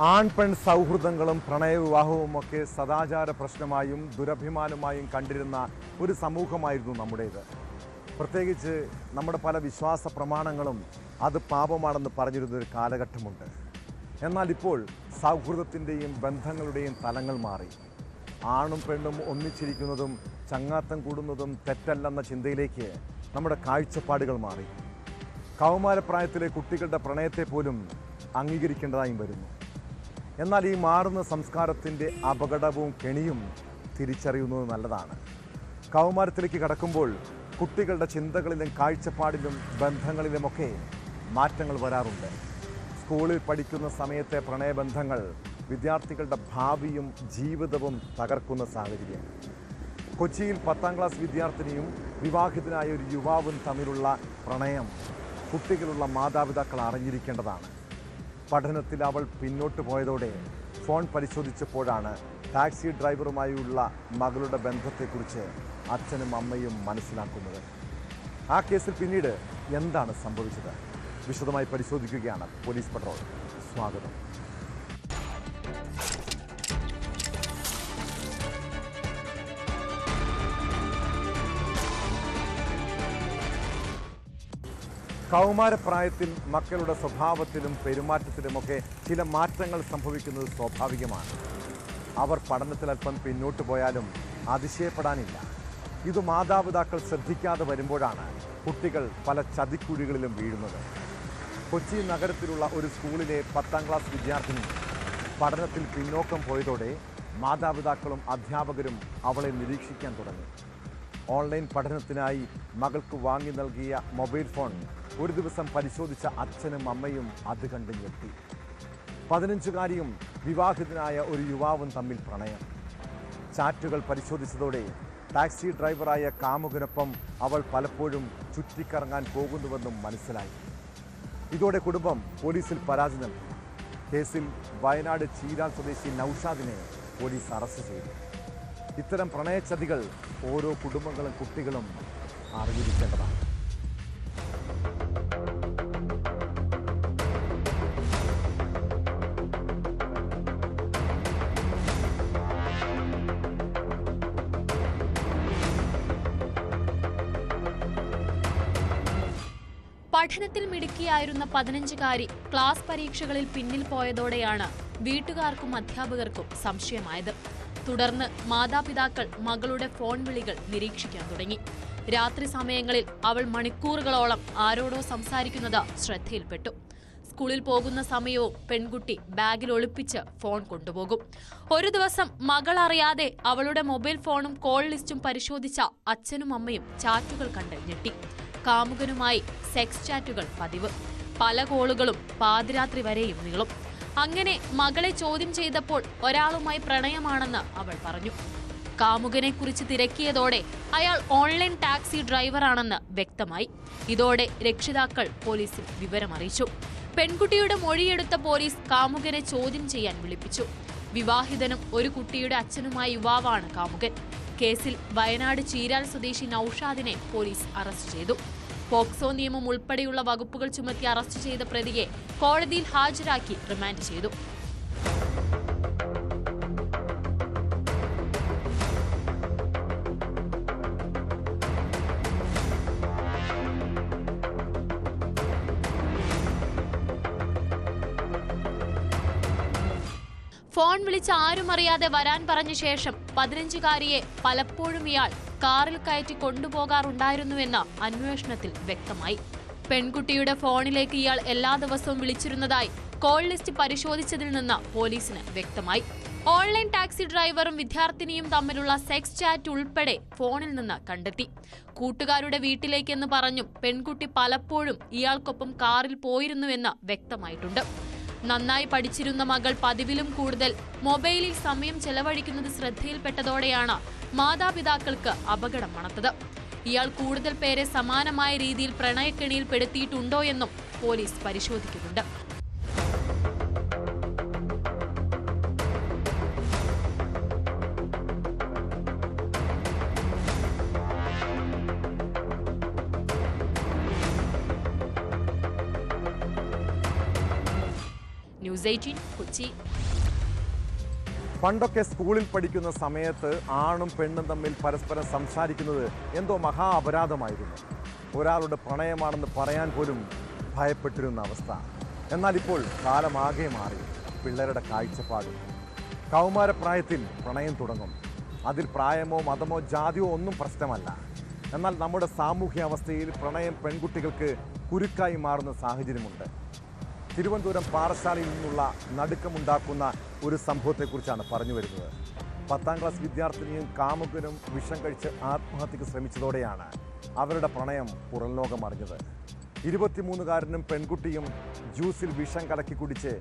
ആൺപെൺ സൗഹൃദങ്ങളും പ്രണയവിവാഹവുമൊക്കെ സദാചാര പ്രശ്നമായും ദുരഭിമാനമായും കണ്ടിരുന്ന ഒരു സമൂഹമായിരുന്നു നമ്മുടേത്. പ്രത്യേകിച്ച് നമ്മുടെ പല വിശ്വാസ പ്രമാണങ്ങളും അത് പാപമാണെന്ന് പറഞ്ഞിരുന്നൊരു കാലഘട്ടമുണ്ട്. എന്നാൽ ഇപ്പോൾ സൗഹൃദത്തിൻ്റെയും ബന്ധങ്ങളുടെയും തലങ്ങൾ മാറി. ആണും പെണ്ണും ഒന്നിച്ചിരിക്കുന്നതും ചങ്ങാത്തം കൂടുന്നതും തെറ്റല്ലെന്ന ചിന്തയിലേക്ക് നമ്മുടെ കാഴ്ചപ്പാടുകൾ മാറി. കൗമാരപ്രായത്തിലെ കുട്ടികളുടെ പ്രണയത്തെ പോലും അംഗീകരിക്കേണ്ടതായും വരുന്നു. എന്നാൽ ഈ മാറുന്ന സംസ്കാരത്തിൻ്റെ അപകടവും കെണിയും തിരിച്ചറിയുന്നത് നല്ലതാണ്. കൗമാരത്തിലേക്ക് കടക്കുമ്പോൾ കുട്ടികളുടെ ചിന്തകളിലും കാഴ്ചപ്പാടിലും ബന്ധങ്ങളിലുമൊക്കെ മാറ്റങ്ങൾ വരാറുണ്ട്. സ്കൂളിൽ പഠിക്കുന്ന സമയത്തെ പ്രണയബന്ധങ്ങൾ വിദ്യാർത്ഥികളുടെ ഭാവിയും ജീവിതവും തകർക്കുന്ന സാഹചര്യം. കൊച്ചിയിൽ 10ാം ക്ലാസ് വിദ്യാർത്ഥിനിയും വിവാഹിതനായ ഒരു യുവാവും തമ്മിലുള്ള പ്രണയം കുട്ടികളുള്ള മാതാപിതാക്കൾ അറിഞ്ഞിരിക്കേണ്ടതാണ്. പഠനത്തിൽ അവൾ പിന്നോട്ട് പോയതോടെ ഫോൺ പരിശോധിച്ചപ്പോഴാണ് ടാക്സി ഡ്രൈവറുമായുള്ള മകളുടെ ബന്ധത്തെക്കുറിച്ച് അച്ഛനും അമ്മയും മനസ്സിലാക്കുന്നത്. ആ കേസിൽ പിന്നീട് എന്താണ് സംഭവിച്ചത്? വിശദമായി പരിശോധിക്കുകയാണ് പോലീസ് പട്രോൾ. സ്വാഗതം. കൗമാരപ്രായത്തിൽ മക്കളുടെ സ്വഭാവത്തിലും പെരുമാറ്റത്തിലുമൊക്കെ ചില മാറ്റങ്ങൾ സംഭവിക്കുന്നത് സ്വാഭാവികമാണ്. അവർ പഠനത്തിൽ അല്പം പിന്നോട്ട് പോയാലും അതിശയപ്പെടാനില്ല. ഇത് മാതാപിതാക്കൾ ശ്രദ്ധിക്കാതെ വരുമ്പോഴാണ് കുട്ടികൾ പല ചതിക്കുഴികളിലും വീഴുന്നത്. കൊച്ചി നഗരത്തിലുള്ള ഒരു സ്കൂളിലെ 10ാം ക്ലാസ് വിദ്യാർത്ഥിനി പഠനത്തിൽ പിന്നോക്കം പോയതോടെ മാതാപിതാക്കളും അധ്യാപകരും അവളെ നിരീക്ഷിക്കാൻ തുടങ്ങി. ഓൺലൈൻ പഠനത്തിനായി മകൾക്ക് വാങ്ങി നൽകിയ മൊബൈൽ ഫോൺ ഒരു ദിവസം പരിശോധിച്ച അച്ഛനും അമ്മയും അത് കണ്ട് ഞെട്ടി. 15-കാരിയും വിവാഹിതനായ ഒരു യുവാവും തമ്മിൽ പ്രണയം. ചാറ്റുകൾ പരിശോധിച്ചതോടെ ടാക്സി ഡ്രൈവറായ കാമുകനൊപ്പം അവൾ പലപ്പോഴും ചുറ്റിക്കറങ്ങാൻ പോകുന്നുവെന്നും മനസ്സിലായി. ഇതോടെ കുടുംബം പോലീസിൽ പരാതി നൽകി. കേസിൽ വയനാട് ചീരാൽ സ്വദേശി നൌഷാദിനെ പോലീസ് അറസ്റ്റ് ചെയ്തു. ഇത്തരം പ്രണയച്ചതികൾ ഓരോ കുടുംബങ്ങളും കുട്ടികളും അറിഞ്ഞിരിക്കേണ്ടതാണ്. പഠനത്തിൽ മിടുക്കിയായിരുന്ന 15-കാരി ക്ലാസ് പരീക്ഷകളിൽ പിന്നിൽ പോയതോടെയാണ് വീട്ടുകാർക്കും അധ്യാപകർക്കും സംശയമായത്. തുടർന്ന് മാതാപിതാക്കൾ മകളുടെ ഫോൺ വിളികൾ നിരീക്ഷിക്കാൻ തുടങ്ങി. രാത്രി സമയങ്ങളിൽ അവൾ മണിക്കൂറുകളോളം ആരോടോ സംസാരിക്കുന്നത് ശ്രദ്ധയിൽപ്പെട്ടു. സ്കൂളിൽ പോകുന്ന സമയവും പെൺകുട്ടി ബാഗിൽ ഒളിപ്പിച്ച് ഫോൺ കൊണ്ടുപോകും. ഒരു ദിവസം മകൾ അറിയാതെ അവളുടെ മൊബൈൽ ഫോണും കോൾ ലിസ്റ്റും പരിശോധിച്ച അച്ഛനും അമ്മയും ചാറ്റുകൾ കണ്ട് ഞെട്ടി. കാമുകനുമായി സെക്സ് ചാറ്റുകൾ പതിവ്. പല കോളുകളും പാതിരാത്രി വരെയും നീളും. അങ്ങനെ മകളെ ചോദ്യം ചെയ്തപ്പോൾ ഒരാളുമായി പ്രണയമാണെന്ന് അവൾ പറഞ്ഞു. കാമുകനെ കുറിച്ച് തിരക്കിയതോടെ അയാൾ ഓൺലൈൻ ടാക്സി ഡ്രൈവറാണെന്ന് വ്യക്തമായി. ഇതോടെ രക്ഷിതാക്കൾ പോലീസിൽ വിവരമറിയിച്ചു. പെൺകുട്ടിയുടെ മൊഴിയെടുത്ത പോലീസ് കാമുകനെ ചോദ്യം ചെയ്യാൻ വിളിപ്പിച്ചു. വിവാഹിതനും ഒരു കുട്ടിയുടെ അച്ഛനുമായ യുവാവാണ് കാമുകൻ. കേസിൽ വയനാട് ചീരാൽ സ്വദേശി നൌഷാദിനെ പോലീസ് അറസ്റ്റ് ചെയ്തു. പോക്സോ നിയമം ഉൾപ്പെടെയുള്ള വകുപ്പുകൾ ചുമത്തി അറസ്റ്റ് ചെയ്ത പ്രതിയെ കോടതിയിൽ ഹാജരാക്കി റിമാൻഡ് ചെയ്തു. ഫോൺ വിളിച്ച് ആരും അറിയാതെ വരാൻ പറഞ്ഞ ശേഷം 15-കാരിയെ പലപ്പോഴും ഇയാൾ കാറിൽ കയറ്റി കൊണ്ടുപോകാറുണ്ടായിരുന്നുവെന്ന് അന്വേഷണത്തിൽ വ്യക്തമായി. പെൺകുട്ടിയുടെ ഫോണിലേക്ക് ഇയാൾ എല്ലാ ദിവസവും വിളിച്ചിരുന്നതായി കോൾ ലിസ്റ്റ് പരിശോധിച്ചതിൽ നിന്ന് പോലീസിന് വ്യക്തമായി. ഓൺലൈൻ ടാക്സി ഡ്രൈവറും വിദ്യാർത്ഥിനിയും തമ്മിലുള്ള സെക്സ് ചാറ്റ് ഉൾപ്പെടെ ഫോണിൽ നിന്ന് കണ്ടെത്തി. കൂട്ടുകാരുടെ വീട്ടിലേക്കെന്ന് പറഞ്ഞും പെൺകുട്ടി പലപ്പോഴും ഇയാൾക്കൊപ്പം കാറിൽ പോയിരുന്നുവെന്ന് വ്യക്തമായിട്ടുണ്ട്. നന്നായി പഠിച്ചിരുന്ന മകൾ പതിവിലും കൂടുതൽ മൊബൈലിൽ സമയം ചെലവഴിക്കുന്നത് ശ്രദ്ധയിൽപ്പെട്ടതോടെയാണ് മാതാപിതാക്കൾക്ക് അപകടം മണത്തത്. ഇയാൾ കൂടുതൽ പേരെ സമാനമായ രീതിയിൽ പ്രണയക്കെണിയിൽ പെടുത്തിയിട്ടുണ്ടോ എന്നും പോലീസ് പരിശോധിക്കുന്നുണ്ട്. ന്യൂസ് 18 കൊച്ചി. പണ്ടൊക്കെ സ്കൂളിൽ പഠിക്കുന്ന സമയത്ത് ആണും പെണ്ണും തമ്മിൽ പരസ്പരം സംസാരിക്കുന്നത് എന്തോ മഹാ അപരാധമായിരുന്നു. ഒരാളുടെ പ്രണയമാണെന്ന് പറയാൻ പോലും ഭയപ്പെട്ടിരുന്ന അവസ്ഥ. എന്നാൽ ഇപ്പോൾ കാലമാകെ മാറി. പിള്ളേരുടെ കാഴ്ചപ്പാടും കൗമാരപ്രായത്തിൽ പ്രണയം തുടങ്ങും. അതിൽ പ്രായമോ മതമോ ജാതിയോ ഒന്നും പ്രശ്നമല്ല. എന്നാൽ നമ്മുടെ സാമൂഹ്യ അവസ്ഥയിൽ പ്രണയം പെൺകുട്ടികൾക്ക് കുരുക്കായി മാറുന്ന സാഹചര്യമുണ്ട്. തിരുവനന്തപുരം പാറശാലയിൽ നിന്നുള്ള നടുക്കമുണ്ടാക്കുന്ന ഒരു സംഭവത്തെക്കുറിച്ചാണ് പറഞ്ഞു വരുന്നത്. 10ാം ക്ലാസ് വിദ്യാർത്ഥിനിയും കാമുകനും വിഷം കഴിച്ച് ആത്മഹത്യക്ക് ശ്രമിച്ചതോടെയാണ് അവരുടെ പ്രണയം പുറംലോകം അറിഞ്ഞത്. 23-കാരനും പെൺകുട്ടിയും ജ്യൂസിൽ വിഷം കലക്കി കുടിച്ച്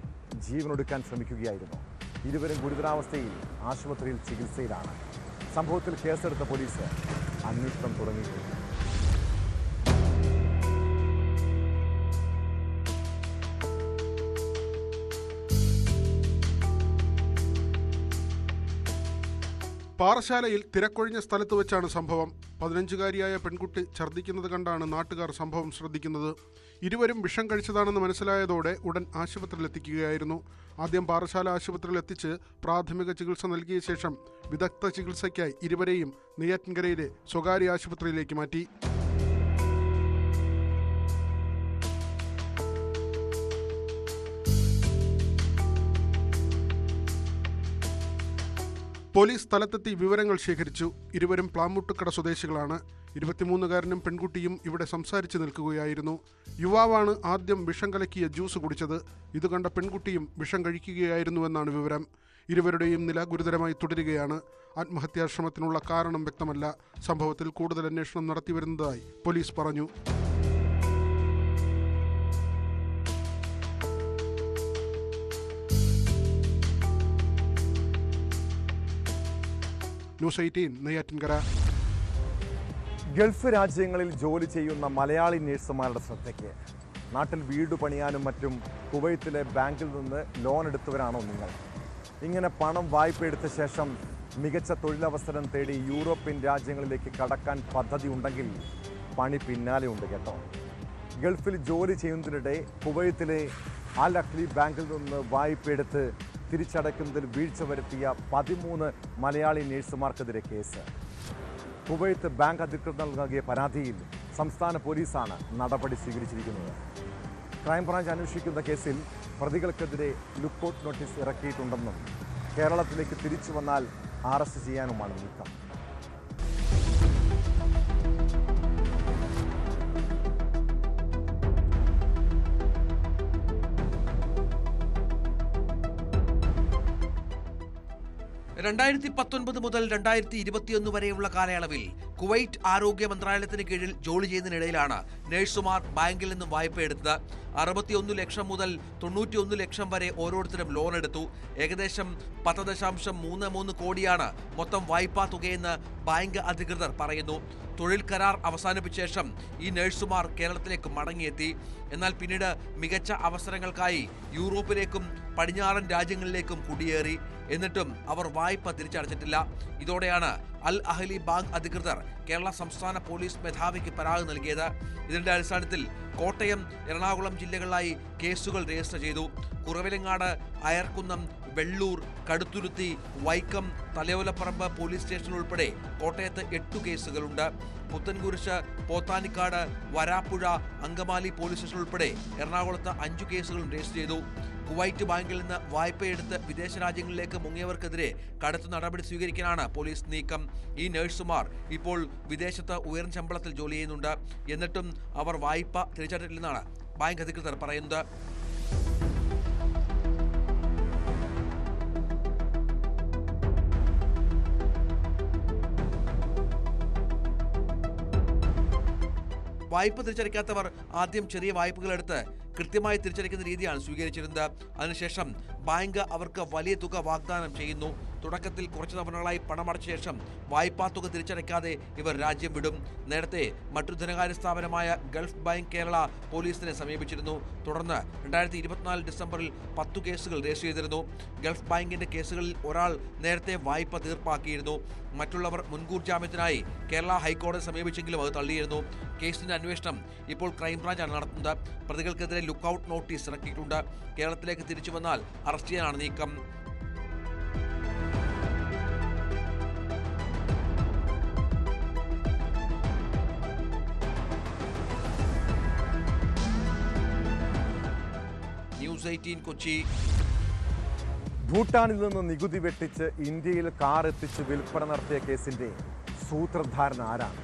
ജീവനൊടുക്കാൻ ശ്രമിക്കുകയായിരുന്നു. ഇരുവരും ഗുരുതരാവസ്ഥയിൽ ആശുപത്രിയിൽ ചികിത്സയിലാണ്. സംഭവത്തിൽ കേസെടുത്ത പോലീസ് അന്വേഷണം തുടങ്ങിയിട്ടുണ്ട്. പാറശാലയിൽ തിരക്കൊഴിഞ്ഞ സ്ഥലത്ത് വെച്ചാണ് സംഭവം. 15-കാരിയായ പെൺകുട്ടി ഛർദ്ദിക്കുന്നത് കണ്ടാണ് നാട്ടുകാർ സംഭവം ശ്രദ്ധിക്കുന്നത്. ഇരുവരും വിഷം കഴിച്ചതാണെന്ന് മനസ്സിലായതോടെ ഉടൻ ആശുപത്രിയിലെത്തിക്കുകയായിരുന്നു. ആദ്യം പാറശാല ആശുപത്രിയിൽ എത്തിച്ച് പ്രാഥമിക ചികിത്സ നൽകിയ ശേഷം വിദഗ്ധ ചികിത്സയ്ക്കായി ഇരുവരെയും നെയ്യാറ്റിൻകരയിലെ സ്വകാര്യ ആശുപത്രിയിലേക്ക് മാറ്റി. പോലീസ് സ്ഥലത്തെത്തി വിവരങ്ങൾ ശേഖരിച്ചു. ഇരുവരും പ്ലാമൂട്ടുക്കട സ്വദേശികളാണ്. 23-കാരനും പെൺകുട്ടിയും ഇവിടെ സംസാരിച്ചു നിൽക്കുകയായിരുന്നു. യുവാവാണ് ആദ്യം വിഷം കലക്കിയ ജ്യൂസ് കുടിച്ചത്. ഇത് കണ്ട പെൺകുട്ടിയും വിഷം കഴിക്കുകയായിരുന്നുവെന്നാണ് വിവരം. ഇരുവരുടെയും നില ഗുരുതരമായി തുടരുകയാണ്. ആത്മഹത്യാശ്രമത്തിനുള്ള കാരണം വ്യക്തമല്ല. സംഭവത്തിൽ കൂടുതൽ അന്വേഷണം നടത്തിവരുന്നതായി പോലീസ് പറഞ്ഞു. ന്യൂസ് 18 നെയ്യാറ്റിൻകര. ഗൾഫ് രാജ്യങ്ങളിൽ ജോലി ചെയ്യുന്ന മലയാളി നഴ്സുമാരുടെ ശ്രദ്ധയ്ക്ക്. നാട്ടിൽ വീട് പണിയാനും മറ്റും കുവൈത്തിലെ ബാങ്കിൽ നിന്ന് ലോൺ എടുത്തവരാണോ നിങ്ങൾ? ഇങ്ങനെ പണം വായ്പ എടുത്ത ശേഷം മികച്ച തൊഴിലവസരം തേടി യൂറോപ്യൻ രാജ്യങ്ങളിലേക്ക് കടക്കാൻ പദ്ധതി ഉണ്ടെങ്കിൽ പണി പിന്നാലെ ഉണ്ട് കേട്ടോ. ഗൾഫിൽ ജോലി ചെയ്യുന്നതിനിടെ കുവൈത്തിലെ അൽ അഖ്ലി ബാങ്കിൽ നിന്ന് വായ്പ എടുത്ത് തിരിച്ചടയ്ക്കുന്നതിൽ വീഴ്ച വരുത്തിയ 13 മലയാളി നഴ്സുമാർക്കെതിരെ കേസ്. കുവൈത്ത് ബാങ്ക് അധികൃതർ നൽകിയ പരാതിയിൽ സംസ്ഥാന പോലീസാണ് നടപടി സ്വീകരിച്ചിരിക്കുന്നത്. ക്രൈംബ്രാഞ്ച് അന്വേഷിക്കുന്ന കേസിൽ പ്രതികൾക്കെതിരെ ലുക്കൌട്ട് നോട്ടീസ് ഇറക്കിയിട്ടുണ്ടെന്നും കേരളത്തിലേക്ക് തിരിച്ചു വന്നാൽ അറസ്റ്റ് ചെയ്യാനുമാണ് നീക്കം. (2019 മുതൽ 2021 വരെയുള്ള കാലയളവിൽ കുവൈറ്റ് ആരോഗ്യ മന്ത്രാലയത്തിന് കീഴിൽ ജോലി ചെയ്യുന്നതിനിടയിലാണ് നഴ്സുമാർ ബാങ്കിൽ നിന്നും വായ്പ എടുത്തത്. 61 ലക്ഷം മുതൽ 91 ലക്ഷം വരെ ഓരോരുത്തരും ലോൺ എടുത്തു. ഏകദേശം 10.33 കോടിയാണ് മൊത്തം വായ്പാ തുകയെന്ന് ബാങ്ക് അധികൃതർ പറയുന്നു. തൊഴിൽ കരാർ അവസാനിപ്പിച്ച ശേഷം ഈ നഴ്സുമാർ കേരളത്തിലേക്ക് മടങ്ങിയെത്തി. എന്നാൽ പിന്നീട് മികച്ച അവസരങ്ങൾക്കായി യൂറോപ്പിലേക്കും പടിഞ്ഞാറൻ രാജ്യങ്ങളിലേക്കും കുടിയേറി. എന്നിട്ടും അവർ വായ്പ തിരിച്ചടച്ചിട്ടില്ല. ഇതോടെയാണ് അൽ അഹ്ലി ബാങ്ക് അധികൃതർ കേരള സംസ്ഥാന പോലീസ് മേധാവിക്ക് പരാതി നൽകിയത്. ഇതിന്റെ അടിസ്ഥാനത്തിൽ കോട്ടയം, എറണാകുളം ജില്ലകളിലായി കേസുകൾ രജിസ്റ്റർ ചെയ്തു. കുറവിലങ്ങാട്, അയർക്കുന്നം, വെള്ളൂർ, കടുത്തുരുത്തി, വൈക്കം, തലയോലപ്പറമ്പ് പോലീസ് സ്റ്റേഷൻ ഉൾപ്പെടെ കോട്ടയത്ത് 8 കേസുകളുണ്ട്. പുത്തൻകുരിശ്, പോത്താനിക്കാട്, വരാപ്പുഴ, അങ്കമാലി പോലീസ് സ്റ്റേഷൻ ഉൾപ്പെടെ എറണാകുളത്ത് 5 കേസുകളും രജിസ്റ്റർ ചെയ്തു. കുവൈറ്റ് ബാങ്കിൽ നിന്ന് വായ്പയെടുത്ത് വിദേശ രാജ്യങ്ങളിലേക്ക് മുങ്ങിയവർക്കെതിരെ കടുത്ത നടപടി സ്വീകരിക്കാനാണ് പോലീസ് നീക്കം. ഈ നഴ്സുമാർ ഇപ്പോൾ വിദേശത്ത് ഉയർന്ന ശമ്പളത്തിൽ ജോലി ചെയ്യുന്നുണ്ട്. എന്നിട്ടും അവർ വായ്പ തിരിച്ചടച്ചിട്ടില്ലെന്നാണ് ബാങ്ക് അധികൃതർ പറയുന്നത്. വായ്പ തിരിച്ചടയ്ക്കാത്തവർ ആദ്യം ചെറിയ വായ്പകളെടുത്ത് കൃത്യമായി തിരിച്ചടയ്ക്കുന്ന രീതിയാണ് സ്വീകരിച്ചിരുന്നത്. അതിനുശേഷം ബാങ്ക് അവർക്ക് വലിയ തുക വാഗ്ദാനം ചെയ്യുന്നു. തുടക്കത്തിൽ കുറച്ച് തവണകളായി പണമടച്ച ശേഷം വായ്പാ തുക തിരിച്ചടയ്ക്കാതെ ഇവർ രാജ്യം വിടും. നേരത്തെ മറ്റൊരു ധനകാര്യ സ്ഥാപനമായ ഗൾഫ് ബാങ്ക് കേരള പോലീസിനെ സമീപിച്ചിരുന്നു. തുടർന്ന് 2024 ഡിസംബറിൽ 10 കേസുകൾ രജിസ്റ്റർ ചെയ്തിരുന്നു. ഗൾഫ് ബാങ്കിന്റെ കേസുകളിൽ ഒരാൾ നേരത്തെ വായ്പ തീർപ്പാക്കിയിരുന്നു. മറ്റുള്ളവർ മുൻകൂർ ജാമ്യത്തിനായി കേരള ഹൈക്കോടതി സമീപിച്ചെങ്കിലും അത് തള്ളിയിരുന്നു. കേസിന്റെ അന്വേഷണം ഇപ്പോൾ ക്രൈംബ്രാഞ്ചാണ് നടത്തുന്നത്. പ്രതികൾക്കെതിരെ ലുക്കൌട്ട് നോട്ടീസ് ഇറക്കിയിട്ടുണ്ട്. കേരളത്തിലേക്ക് തിരിച്ചു വന്നാൽ അറസ്റ്റ് ചെയ്യാനാണ് നീക്കം. ന്യൂസ് 18 കൊച്ചി. ഭൂട്ടാനിൽ നിന്ന് നികുതി വെട്ടിച്ച് ഇന്ത്യയിൽ കാർ എത്തിച്ച് വിൽപ്പന നടത്തിയ കേസിന്റെ സൂത്രധാരൻ ആരാണ്?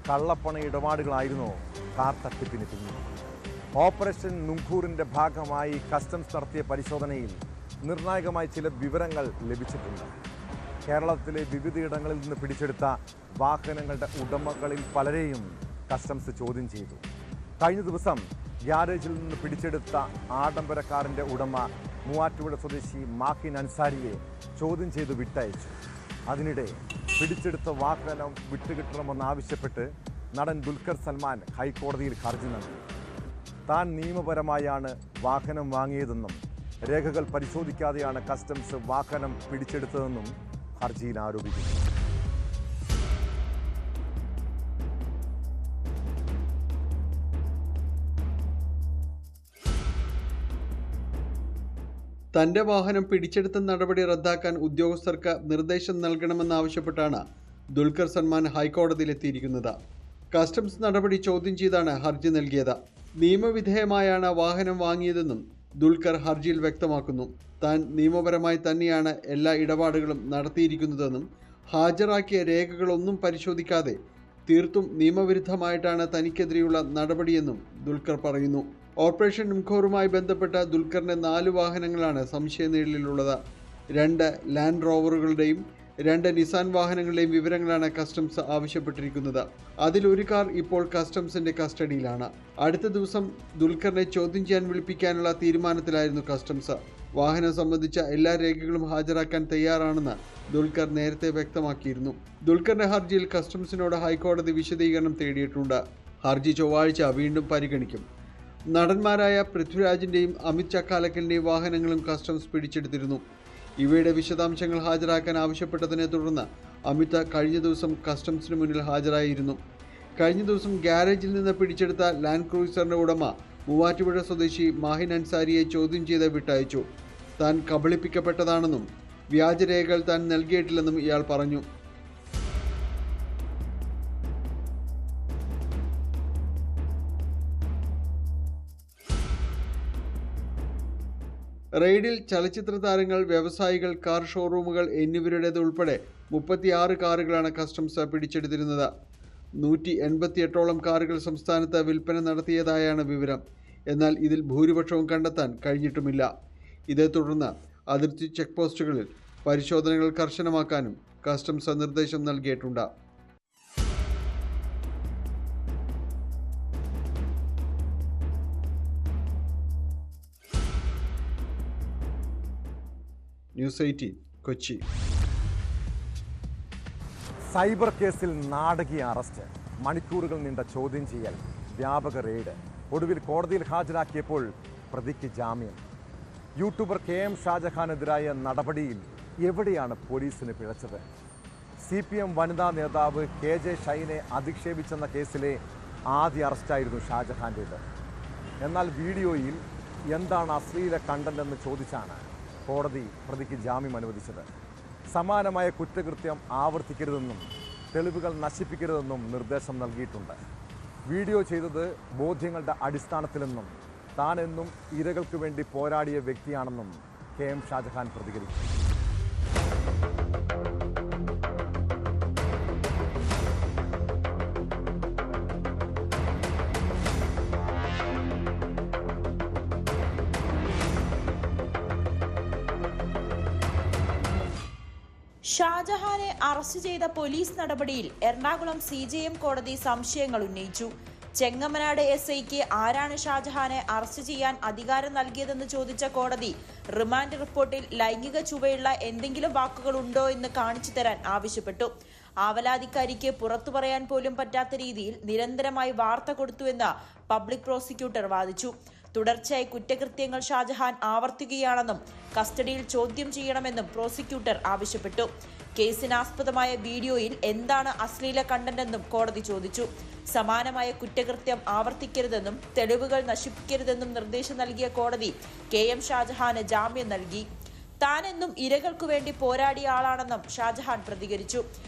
കള്ളപ്പണ ഇടപാടുകളായിരുന്നോ കാർ തട്ടിപ്പിന് പിന്നിൽ? ഓപ്പറേഷൻ നുങ്കൂറിന്റെ ഭാഗമായി കസ്റ്റംസ് നടത്തിയ പരിശോധനയിൽ നിർണായകമായ ചില വിവരങ്ങൾ ലഭിച്ചിട്ടുണ്ട്. കേരളത്തിലെ വിവിധയിടങ്ങളിൽ നിന്ന് പിടിച്ചെടുത്ത വാഹനങ്ങളുടെ ഉടമകളിൽ പലരെയും കസ്റ്റംസ് ചോദ്യം ചെയ്തു. കഴിഞ്ഞ ദിവസം ഗ്യാരേജിൽ നിന്ന് പിടിച്ചെടുത്ത ആഡംബര കാറിന്റെ ഉടമ മൂവാറ്റുപുഴ സ്വദേശി മാഹിൻ അൻസാരിയെ ചോദ്യം ചെയ്ത് വിട്ടയച്ചു. അതിനിടെ പിടിച്ചെടുത്ത വാഹനം വിട്ടുകിട്ടണമെന്നാവശ്യപ്പെട്ട് നടൻ ദുൽഖർ സൽമാൻ ഹൈക്കോടതിയിൽ ഹർജി നൽകി. താൻ നിയമപരമായാണ് വാഹനം വാങ്ങിയതെന്നും രേഖകൾ പരിശോധിക്കാതെയാണ് കസ്റ്റംസ് വാഹനം പിടിച്ചെടുത്തതെന്നും ഹർജിയിൽ ആരോപിക്കുന്നു. തന്റെ വാഹനം പിടിച്ചെടുത്ത നടപടി റദ്ദാക്കാൻ ഉദ്യോഗസ്ഥർക്ക് നിർദ്ദേശം നൽകണമെന്നാവശ്യപ്പെട്ടാണ് ദുൽഖർ സൽമാൻ ഹൈക്കോടതിയിലെത്തിയിരിക്കുന്നത്. കസ്റ്റംസ് നടപടി ചോദ്യം ചെയ്താണ് ഹർജി നൽകിയത്. നിയമവിധേയമായാണ് വാഹനം വാങ്ങിയതെന്നും ദുൽഖർ ഹർജിയിൽ വ്യക്തമാക്കുന്നു. താൻ നിയമപരമായി തന്നെയാണ് എല്ലാ ഇടപാടുകളും നടത്തിയിരിക്കുന്നതെന്നും ഹാജരാക്കിയ രേഖകളൊന്നും പരിശോധിക്കാതെ തീർത്തും നിയമവിരുദ്ധമായിട്ടാണ് തനിക്കെതിരെയുള്ള നടപടിയെന്നും ദുൽഖർ പറയുന്നു. ഓപ്പറേഷൻ നുങ്കൂറുമായി ബന്ധപ്പെട്ട ദുൽഖറിന്റെ 4 വാഹനങ്ങളാണ് സംശയനിഴലിലുള്ളത്. 2 ലാൻഡ് റോവറുകളുടെയും 2 നിസാൻ വാഹനങ്ങളുടെയും വിവരങ്ങളാണ് കസ്റ്റംസ് ആവശ്യപ്പെട്ടിരിക്കുന്നത്. അതിലൊരു കാർ ഇപ്പോൾ കസ്റ്റംസിന്റെ കസ്റ്റഡിയിലാണ്. അടുത്ത ദിവസം ദുൽഖറിനെ ചോദ്യം ചെയ്യാൻ വിളിപ്പിക്കാനുള്ള തീരുമാനത്തിലായിരുന്നു കസ്റ്റംസ്. വാഹനം സംബന്ധിച്ച എല്ലാ രേഖകളും ഹാജരാക്കാൻ തയ്യാറാണെന്ന് ദുൽഖർ നേരത്തെ വ്യക്തമാക്കിയിരുന്നു. ദുൽഖറിന്റെ ഹർജിയിൽ കസ്റ്റംസിനോട് ഹൈക്കോടതി വിശദീകരണം തേടിയിട്ടുണ്ട്. ഹർജി ചൊവ്വാഴ്ച വീണ്ടും പരിഗണിക്കും. നടന്മാരായ പൃഥ്വിരാജിന്റെയും അമിത് ചക്കാലക്കലിന്റെയും വാഹനങ്ങളും കസ്റ്റംസ് പിടിച്ചെടുത്തിരുന്നു. ഇവയുടെ വിശദാംശങ്ങൾ ഹാജരാക്കാൻ ആവശ്യപ്പെട്ടതിനെ തുടർന്ന് അമിത് കഴിഞ്ഞ ദിവസം കസ്റ്റംസിന് മുന്നിൽ ഹാജരായിരുന്നു. കഴിഞ്ഞ ദിവസം ഗ്യാരേജിൽ നിന്ന് പിടിച്ചെടുത്ത ലാൻഡ് ക്രൂയിസറിന്റെ ഉടമ മൂവാറ്റുപുഴ സ്വദേശി മാഹിൻ അൻസാരിയെ ചോദ്യം ചെയ്ത് വിട്ടയച്ചു. താൻ കബളിപ്പിക്കപ്പെട്ടതാണെന്നും വ്യാജരേഖകൾ താൻ നൽകിയിട്ടില്ലെന്നും ഇയാൾ പറഞ്ഞു. റെയ്ഡിൽ ചലച്ചിത്ര താരങ്ങൾ, വ്യവസായികൾ, കാർ ഷോറൂമുകൾ എന്നിവരുടേത് ഉൾപ്പെടെ 36 കാറുകളാണ് കസ്റ്റംസ് പിടിച്ചെടുത്തിരുന്നത്. 188ഓളം കാറുകൾ സംസ്ഥാനത്ത് വിൽപ്പന നടത്തിയതായാണ് വിവരം. എന്നാൽ ഇതിൽ ഭൂരിപക്ഷവും കണ്ടെത്താൻ കഴിഞ്ഞിട്ടുമില്ല. ഇതേ തുടർന്ന് അതിർത്തി ചെക്ക് പോസ്റ്റുകളിൽ പരിശോധനകൾ കർശനമാക്കാനും കസ്റ്റംസ് നിർദ്ദേശം നൽകിയിട്ടുണ്ട്. ന്യൂസ് 18 കൊച്ചി. സൈബർ കേസിൽ നാടകീയ അറസ്റ്റ്, മണിക്കൂറുകൾ നീണ്ട ചോദ്യം ചെയ്യൽ, വ്യാപക റെയ്ഡ്, ഒടുവിൽ കോടതിയിൽ ഹാജരാക്കിയപ്പോൾ പ്രതിക്ക് ജാമ്യം. യൂട്യൂബർ KM ഷാജഹാനെതിരായ നടപടിയിൽ എവിടെയാണ് പോലീസിന് പിഴച്ചത്? CPM വനിതാ നേതാവ് KJ ഷൈനെ അധിക്ഷേപിച്ചെന്ന കേസിലെ ആദ്യ അറസ്റ്റായിരുന്നു ഷാജഹാൻ്റേത്. എന്നാൽ വീഡിയോയിൽ എന്താണ് അശ്ലീല കണ്ടന്റെന്ന് ചോദിച്ചാണ് കോടതി പ്രതിക്ക് ജാമ്യം അനുവദിച്ചത്. സമാനമായ കുറ്റകൃത്യം ആവർത്തിക്കരുതെന്നും തെളിവുകൾ നശിപ്പിക്കരുതെന്നും നിർദ്ദേശം നൽകിയിട്ടുണ്ട്. വീഡിയോ ചെയ്തത് ബോധ്യങ്ങളുടെ അടിസ്ഥാനത്തിലെന്നും താനെന്നും ഇരകൾക്ക് വേണ്ടി പോരാടിയ വ്യക്തിയാണെന്നും KM ഷാജഹാൻ പ്രതികരിച്ചു. ഷാജഹാനെ അറസ്റ്റ് ചെയ്ത പോലീസ് നടപടിയിൽ എറണാകുളം CJM കോടതി സംശയങ്ങൾ ഉന്നയിച്ചു. ചെങ്ങമനാട് SIക്ക് ആരാണ് ഷാജഹാനെ അറസ്റ്റ് ചെയ്യാൻ അധികാരം നൽകിയതെന്ന് ചോദിച്ച കോടതി റിമാൻഡ് റിപ്പോർട്ടിൽ ലൈംഗിക ചുവയുള്ള എന്തെങ്കിലും വാക്കുകൾ ഉണ്ടോ എന്ന് കാണിച്ചു തരാൻ ആവശ്യപ്പെട്ടു. ആവലാതിക്കാരിക്ക് പുറത്തു പറയാൻ പോലും പറ്റാത്ത രീതിയിൽ നിരന്തരമായി വാർത്ത കൊടുത്തുവെന്ന് പബ്ലിക് പ്രോസിക്യൂട്ടർ വാദിച്ചു. തുടർച്ചയായി കുറ്റകൃത്യങ്ങൾ ഷാജഹാൻ ആവർത്തിക്കുകയാണെന്നും കസ്റ്റഡിയിൽ ചോദ്യം ചെയ്യണമെന്നും പ്രോസിക്യൂട്ടർ ആവശ്യപ്പെട്ടു. കേസിനാസ്പദമായ വീഡിയോയിൽ എന്താണ് അശ്ലീല കണ്ടന്റെന്നും കോടതി ചോദിച്ചു. സമാനമായ കുറ്റകൃത്യം ആവർത്തിക്കരുതെന്നും തെളിവുകൾ നശിപ്പിക്കരുതെന്നും നിർദ്ദേശം നൽകിയ കോടതി KM ഷാജഹാന് ജാമ്യം നൽകി. താനെന്നും ഇരകൾക്കു വേണ്ടി പോരാടിയ ആളാണെന്നും ഷാജഹാൻ പ്രതികരിച്ചു.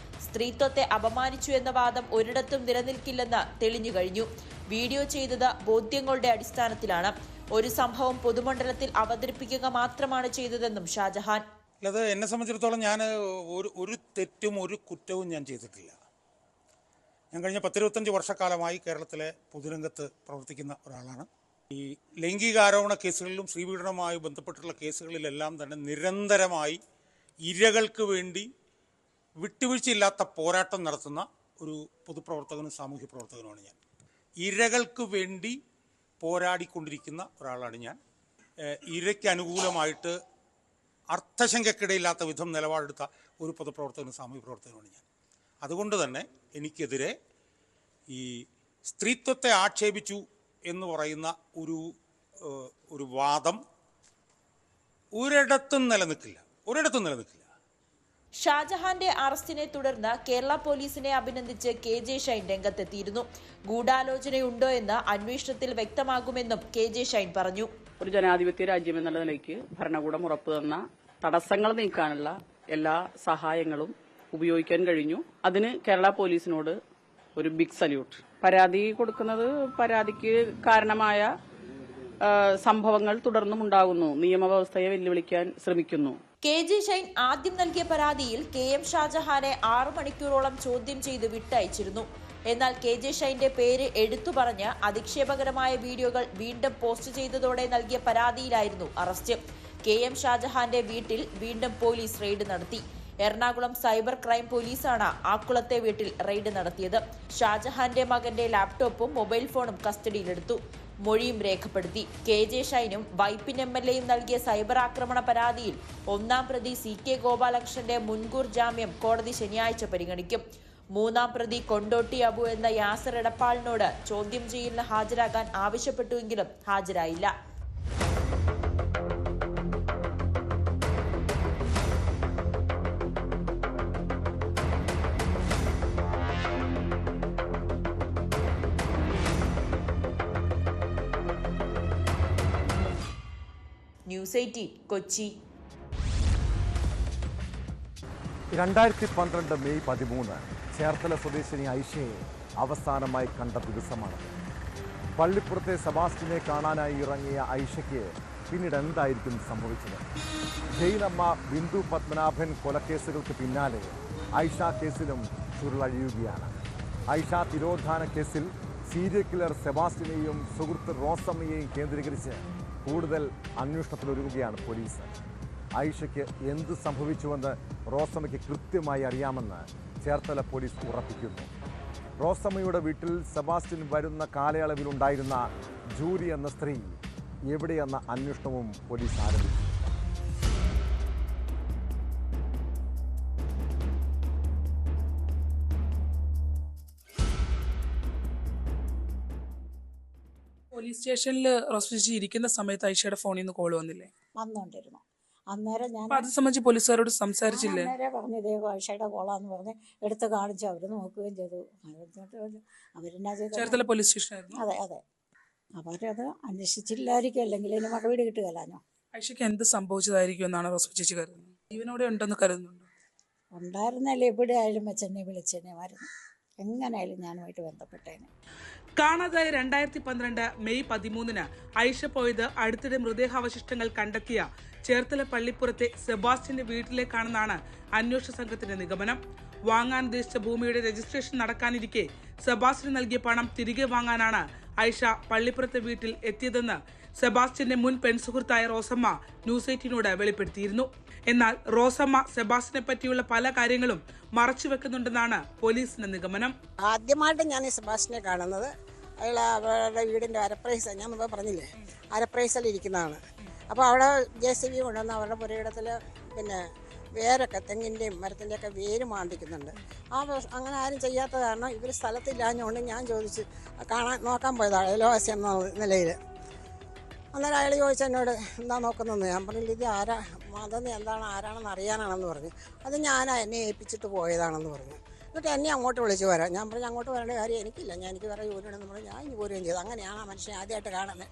സ്ത്രീത്വത്തെ അപമാനിച്ചു എന്ന വാദം ഒരിടത്തും നിലനിൽക്കില്ലെന്ന് തെളിഞ്ഞു കഴിഞ്ഞു. വീഡിയോ ചെയ്തത് ബോധ്യങ്ങളുടെ അടിസ്ഥാനത്തിലാണ്. ഒരു സംഭവം പൊതുമണ്ഡലത്തിൽ അവതരിപ്പിക്കുക മാത്രമാണ് ചെയ്തതെന്നും ഷാജഹാൻ. അല്ലാതെ എന്നെ സംബന്ധിച്ചിടത്തോളം ഞാൻ ഒരു തെറ്റും ഒരു കുറ്റവും ഞാൻ ചെയ്തിട്ടില്ല. ഞാൻ കഴിഞ്ഞ 10-25 വർഷക്കാലമായി കേരളത്തിലെ പൊതുരംഗത്ത് പ്രവർത്തിക്കുന്ന ഒരാളാണ്. ഈ ലൈംഗികാരോപണ കേസുകളിലും സ്ത്രീപീഡനവുമായി ബന്ധപ്പെട്ടുള്ള കേസുകളിലെല്ലാം തന്നെ നിരന്തരമായി ഇരകൾക്ക് വേണ്ടി വിട്ടുവീഴ്ചയില്ലാത്ത പോരാട്ടം നടത്തുന്ന ഒരു പൊതുപ്രവർത്തകനും സാമൂഹ്യ പ്രവർത്തകനുമാണ് ഞാൻ. ഇരകൾക്ക് വേണ്ടി പോരാടിക്കൊണ്ടിരിക്കുന്ന ഒരാളാണ് ഞാൻ. ഇരയ്ക്ക് അനുകൂലമായിട്ട് അർത്ഥശങ്കക്കിടയില്ലാത്ത വിധം നിലപാടെടുത്ത ഒരു പൊതുപ്രവർത്തകനും സാമൂഹ്യ പ്രവർത്തകനുമാണ് ഞാൻ. അതുകൊണ്ട് തന്നെ എനിക്കെതിരെ ഈ സ്ത്രീത്വത്തെ ആക്ഷേപിച്ചു എന്ന് പറയുന്ന ഒരു വാദം ഒരിടത്തും നിലനിൽക്കില്ല. ഷാജഹാന്റെ അറസ്റ്റിനെ തുടർന്ന് കേരള പോലീസിനെ അഭിനന്ദിച്ച് KJ ഷൈൻ രംഗത്തെത്തിയിരുന്നു. ഗൂഢാലോചനയുണ്ടോ എന്ന് അന്വേഷണത്തിൽ വ്യക്തമാകുമെന്നും KJ ഷൈൻ പറഞ്ഞു. ഒരു ജനാധിപത്യ രാജ്യം എന്നുള്ള നിലയ്ക്ക് ഭരണകൂടം ഉറപ്പു തന്ന തടസ്സങ്ങൾ നീക്കാനുള്ള എല്ലാ സഹായങ്ങളും ഉപയോഗിക്കാൻ കഴിഞ്ഞു. അതിന് കേരള പോലീസിനോട് ഒരു ബിഗ് സല്യൂട്ട്. പരാതി കൊടുക്കുന്നത് പരാതിക്ക് കാരണമായ സംഭവങ്ങൾ തുടർന്നും ഉണ്ടാകുന്നു. നിയമവ്യവസ്ഥയെ വെല്ലുവിളിക്കാൻ ശ്രമിക്കുന്നു. KJ ഷൈൻ ആദ്യം നൽകിയ പരാതിയിൽ KM ഷാജഹാനെ 6 മണിക്കൂറോളം ചോദ്യം ചെയ്ത് വിട്ടയച്ചിരുന്നു. എന്നാൽ KJ ഷൈന്റെ പേര് എടുത്തു പറഞ്ഞ് അധിക്ഷേപകരമായ വീഡിയോകൾ വീണ്ടും പോസ്റ്റ് ചെയ്തതോടെ നൽകിയ പരാതിയിലായിരുന്നു അറസ്റ്റ്. KM ഷാജഹാന്റെ വീട്ടിൽ വീണ്ടും പോലീസ് റെയ്ഡ് നടത്തി. എറണാകുളം സൈബർ ക്രൈം പോലീസാണ് ആക്കുളത്തെ വീട്ടിൽ റെയ്ഡ് നടത്തിയത്. ഷാജഹാന്റെ മകന്റെ ലാപ്ടോപ്പും മൊബൈൽ ഫോണും കസ്റ്റഡിയിലെടുത്തു. മൊഴിയും രേഖപ്പെടുത്തി. KJ ഷൈനും വൈപ്പിൻ MLAയും നൽകിയ സൈബർ ആക്രമണ പരാതിയിൽ 1-ാം പ്രതി CK ഗോപാലകൃഷ്ണന്റെ മുൻകൂർ ജാമ്യം കോടതി ശനിയാഴ്ച പരിഗണിക്കും. 3-ാം പ്രതി കൊണ്ടോട്ടി അബു എന്ന യാസർ എടപ്പാളിനോട് ചോദ്യം ചെയ്യലിന് ഹാജരാകാൻ ആവശ്യപ്പെട്ടുവെങ്കിലും ഹാജരായില്ല. News 18 കൊച്ചി. 2012 മെയ് 13 ചേർത്തല സ്വദേശിനി ഐഷയെ അവസാനമായി കണ്ട ദിവസമാണ്. പള്ളിപ്പുറത്തെ സെബാസ്റ്റ്യനെ കാണാനായി ഇറങ്ങിയ ഐഷയ്ക്ക് പിന്നീട് എന്തായിരിക്കും സംഭവിച്ചത്? ജയിലമ്മ ബിന്ദു പത്മനാഭൻ കൊലക്കേസുകൾക്ക് പിന്നാലെ ഐഷ കേസിലും ചുരുളഴിയുകയാണ്. ഐഷ തിരോധാന കേസിൽ സീരിയൽ കില്ലർ സെബാസ്റ്റ്യനെയും സുഹൃത്ത് റോസമ്മയെയും കേന്ദ്രീകരിച്ച് കൂടുതൽ അന്വേഷണത്തിലൊരുങ്ങുകയാണ് പോലീസ്. ഐഷയ്ക്ക് എന്ത് സംഭവിച്ചുവെന്ന് റോസമ്മയ്ക്ക് കൃത്യമായി അറിയാമെന്ന് ചേർത്തല പോലീസ് ഉറപ്പിക്കുന്നു. റോസമ്മയുടെ വീട്ടിൽ സെബാസ്റ്റ്യൻ വരുന്ന കാലയളവിലുണ്ടായിരുന്ന ജൂലി എന്ന സ്ത്രീ എവിടെയെന്ന അന്വേഷണവും പോലീസ് ആരംഭിച്ചു. പോലീസ് സ്റ്റേഷനിൽ റോസ്പെച്ചി ഇരിക്കുന്ന സമയത്ത് ഐഷയുടെ ഫോണിൽ നിന്ന് കോൾ വന്നില്ലേ? വന്നുകൊണ്ടിരുന്നു. അന്നേരം ഞാൻ അത് സംബന്ധിച്ച് പോലീസുകാരോട് സംസാരിച്ചില്ലേ? അന്നേരം പറഞ്ഞു ഇതേ ഐഷയുടെ കോളാന്ന് പറഞ്ഞ് എടുത്ത് കാണിച്ചു. അവർ നോക്കുകയും ചെയ്തു. അവരെന്നാ ചെയ്തു? ചേർത്തല പോലീസ് സ്റ്റേഷനായിരുന്നു. അതെ. അവരത് അന്വേഷിച്ചില്ലായിരിക്കും, അല്ലെങ്കിൽ ഇതിന് മറുപടി കിട്ടുകയല്ലോ. ഐഷയ്ക്ക് എന്ത് സംഭവിച്ചതായിരിക്കും എന്നാണ് റോസ്പെച്ചി കരുതുന്നത്? ജീവനോടെ ഉണ്ടെന്ന് കരുതുന്നുണ്ടോ? ഉണ്ടായിരുന്നല്ലേ എവിടെ ആയാലും വെച്ചെന്നെ വിളിച്ചെന്നെമായിരുന്നു. എങ്ങനെയായാലും ഞാനുമായിട്ട് ബന്ധപ്പെട്ടേനെ. കാണാതായ 2012 മെയ് 13 ഐഷ പോയത് അടുത്തിടെ മൃതദേഹാവശിഷ്ടങ്ങൾ കണ്ടെത്തിയ ചേർത്തല പള്ളിപ്പുറത്തെ സെബാസ്റ്റ്യന്റെ വീട്ടിലേക്കാണെന്നാണ് അന്വേഷണ സംഘത്തിന്റെ നിഗമനം. വാങ്ങാൻ ഉദ്ദേശിച്ച ഭൂമിയുടെ രജിസ്ട്രേഷൻ നടക്കാനിരിക്കെ സെബാസ്റ്റ്യൻ നൽകിയ പണം തിരികെ വാങ്ങാനാണ് ഐഷ പള്ളിപ്പുറത്തെ വീട്ടിൽ എത്തിയതെന്ന് സെബാസ്റ്റ്യന്റെ മുൻ പെൺസുഹൃത്തായ റോസമ്മ ന്യൂസ് 18നോട് വെളിപ്പെടുത്തിയിരുന്നു. എന്നാൽ റോസമ്മ സെബാസ്റ്റ്യനെ പറ്റിയുള്ള പല കാര്യങ്ങളും മറച്ചുവെക്കുന്നുണ്ടെന്നാണ് പോലീസിന്റെ നിഗമനം. ആദ്യമായിട്ട് ഞാൻ ഈ സെബാസ്റ്റ്യനെ കാണുന്നത് അയാൾ അവരുടെ വീടിൻ്റെ അരപ്രൈസ് ഞാൻ മുമ്പ് പറഞ്ഞില്ലേ അരപ്രൈസിലിരിക്കുന്നതാണ്. അപ്പോൾ അവിടെ JCB കൊണ്ടുവന്ന് അവരുടെ പുരയിടത്തിൽ പിന്നെ വേരൊക്കെ തെങ്ങിൻ്റെയും മരത്തിൻ്റെയൊക്കെ വേര് മാന്തിക്കുന്നുണ്ട്. അങ്ങനെ ആരും ചെയ്യാത്ത കാരണം ഇവർ സ്ഥലത്തില്ലാഞ്ഞുകൊണ്ട് ഞാൻ ചോദിച്ച് നോക്കാൻ പോയതാണ് അയൽവാസി എന്ന നിലയിൽ. അന്നേരം അയാൾ ചോദിച്ചു എന്നോട് എന്താ നോക്കുന്നതെന്ന്. ഞാൻ പറഞ്ഞില്ല ഇത് ആരാ മതം എന്താണ് ആരാണെന്ന് അറിയാനാണെന്ന് പറഞ്ഞു. അത് എന്നെ ഏൽപ്പിച്ചിട്ട് പോയതാണെന്ന് പറഞ്ഞു. എന്നിട്ട് എന്നെ അങ്ങോട്ട് വിളിച്ച് വരാം. ഞാൻ പറഞ്ഞു അങ്ങോട്ട് വരേണ്ട കാര്യം എനിക്കില്ല, എനിക്ക് വേറെ ജോലിയുണ്ടെന്ന് പറഞ്ഞു. ഞാൻ ഇനി പോരുകയും ചെയ്തു. അങ്ങനെയാണ് ആ മനുഷ്യനെ ആദ്യമായിട്ട് കാണുന്നത്.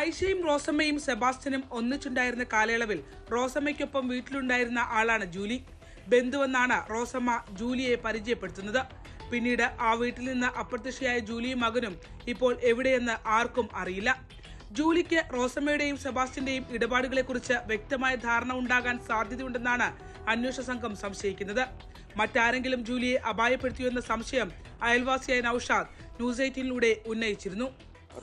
ഐഷയും റോസമ്മയും സെബാസ്റ്റ്യനും ഒന്നിച്ചുണ്ടായിരുന്ന കാലയളവിൽ റോസമ്മയ്ക്കൊപ്പം വീട്ടിലുണ്ടായിരുന്ന ആളാണ് ജൂലി. ബന്ധുവെന്നാണ് റോസമ്മ ജൂലിയെ പരിചയപ്പെടുത്തുന്നത്. പിന്നീട് ആ വീട്ടിൽ നിന്ന് അപ്രത്യക്ഷയായ ജൂലിയും മകനും ഇപ്പോൾ എവിടെയെന്ന് ആർക്കും അറിയില്ല. ജൂലിക്ക് റോസമ്മയുടെയും സെബാസ്റ്റ്യന്റെയും ഇടപാടുകളെക്കുറിച്ച് വ്യക്തമായ ധാരണ ഉണ്ടാകാൻ സാധ്യതയുണ്ടെന്നാണ് അന്വേഷണ സംഘം സംശയിക്കുന്നത്. മറ്റാരെങ്കിലും ജൂലിയെ അപായപ്പെടുത്തിയെന്ന സംശയം അയൽവാസിയായ നൌഷാദ് ന്യൂസ് 18 ഉന്നയിച്ചിരുന്നു.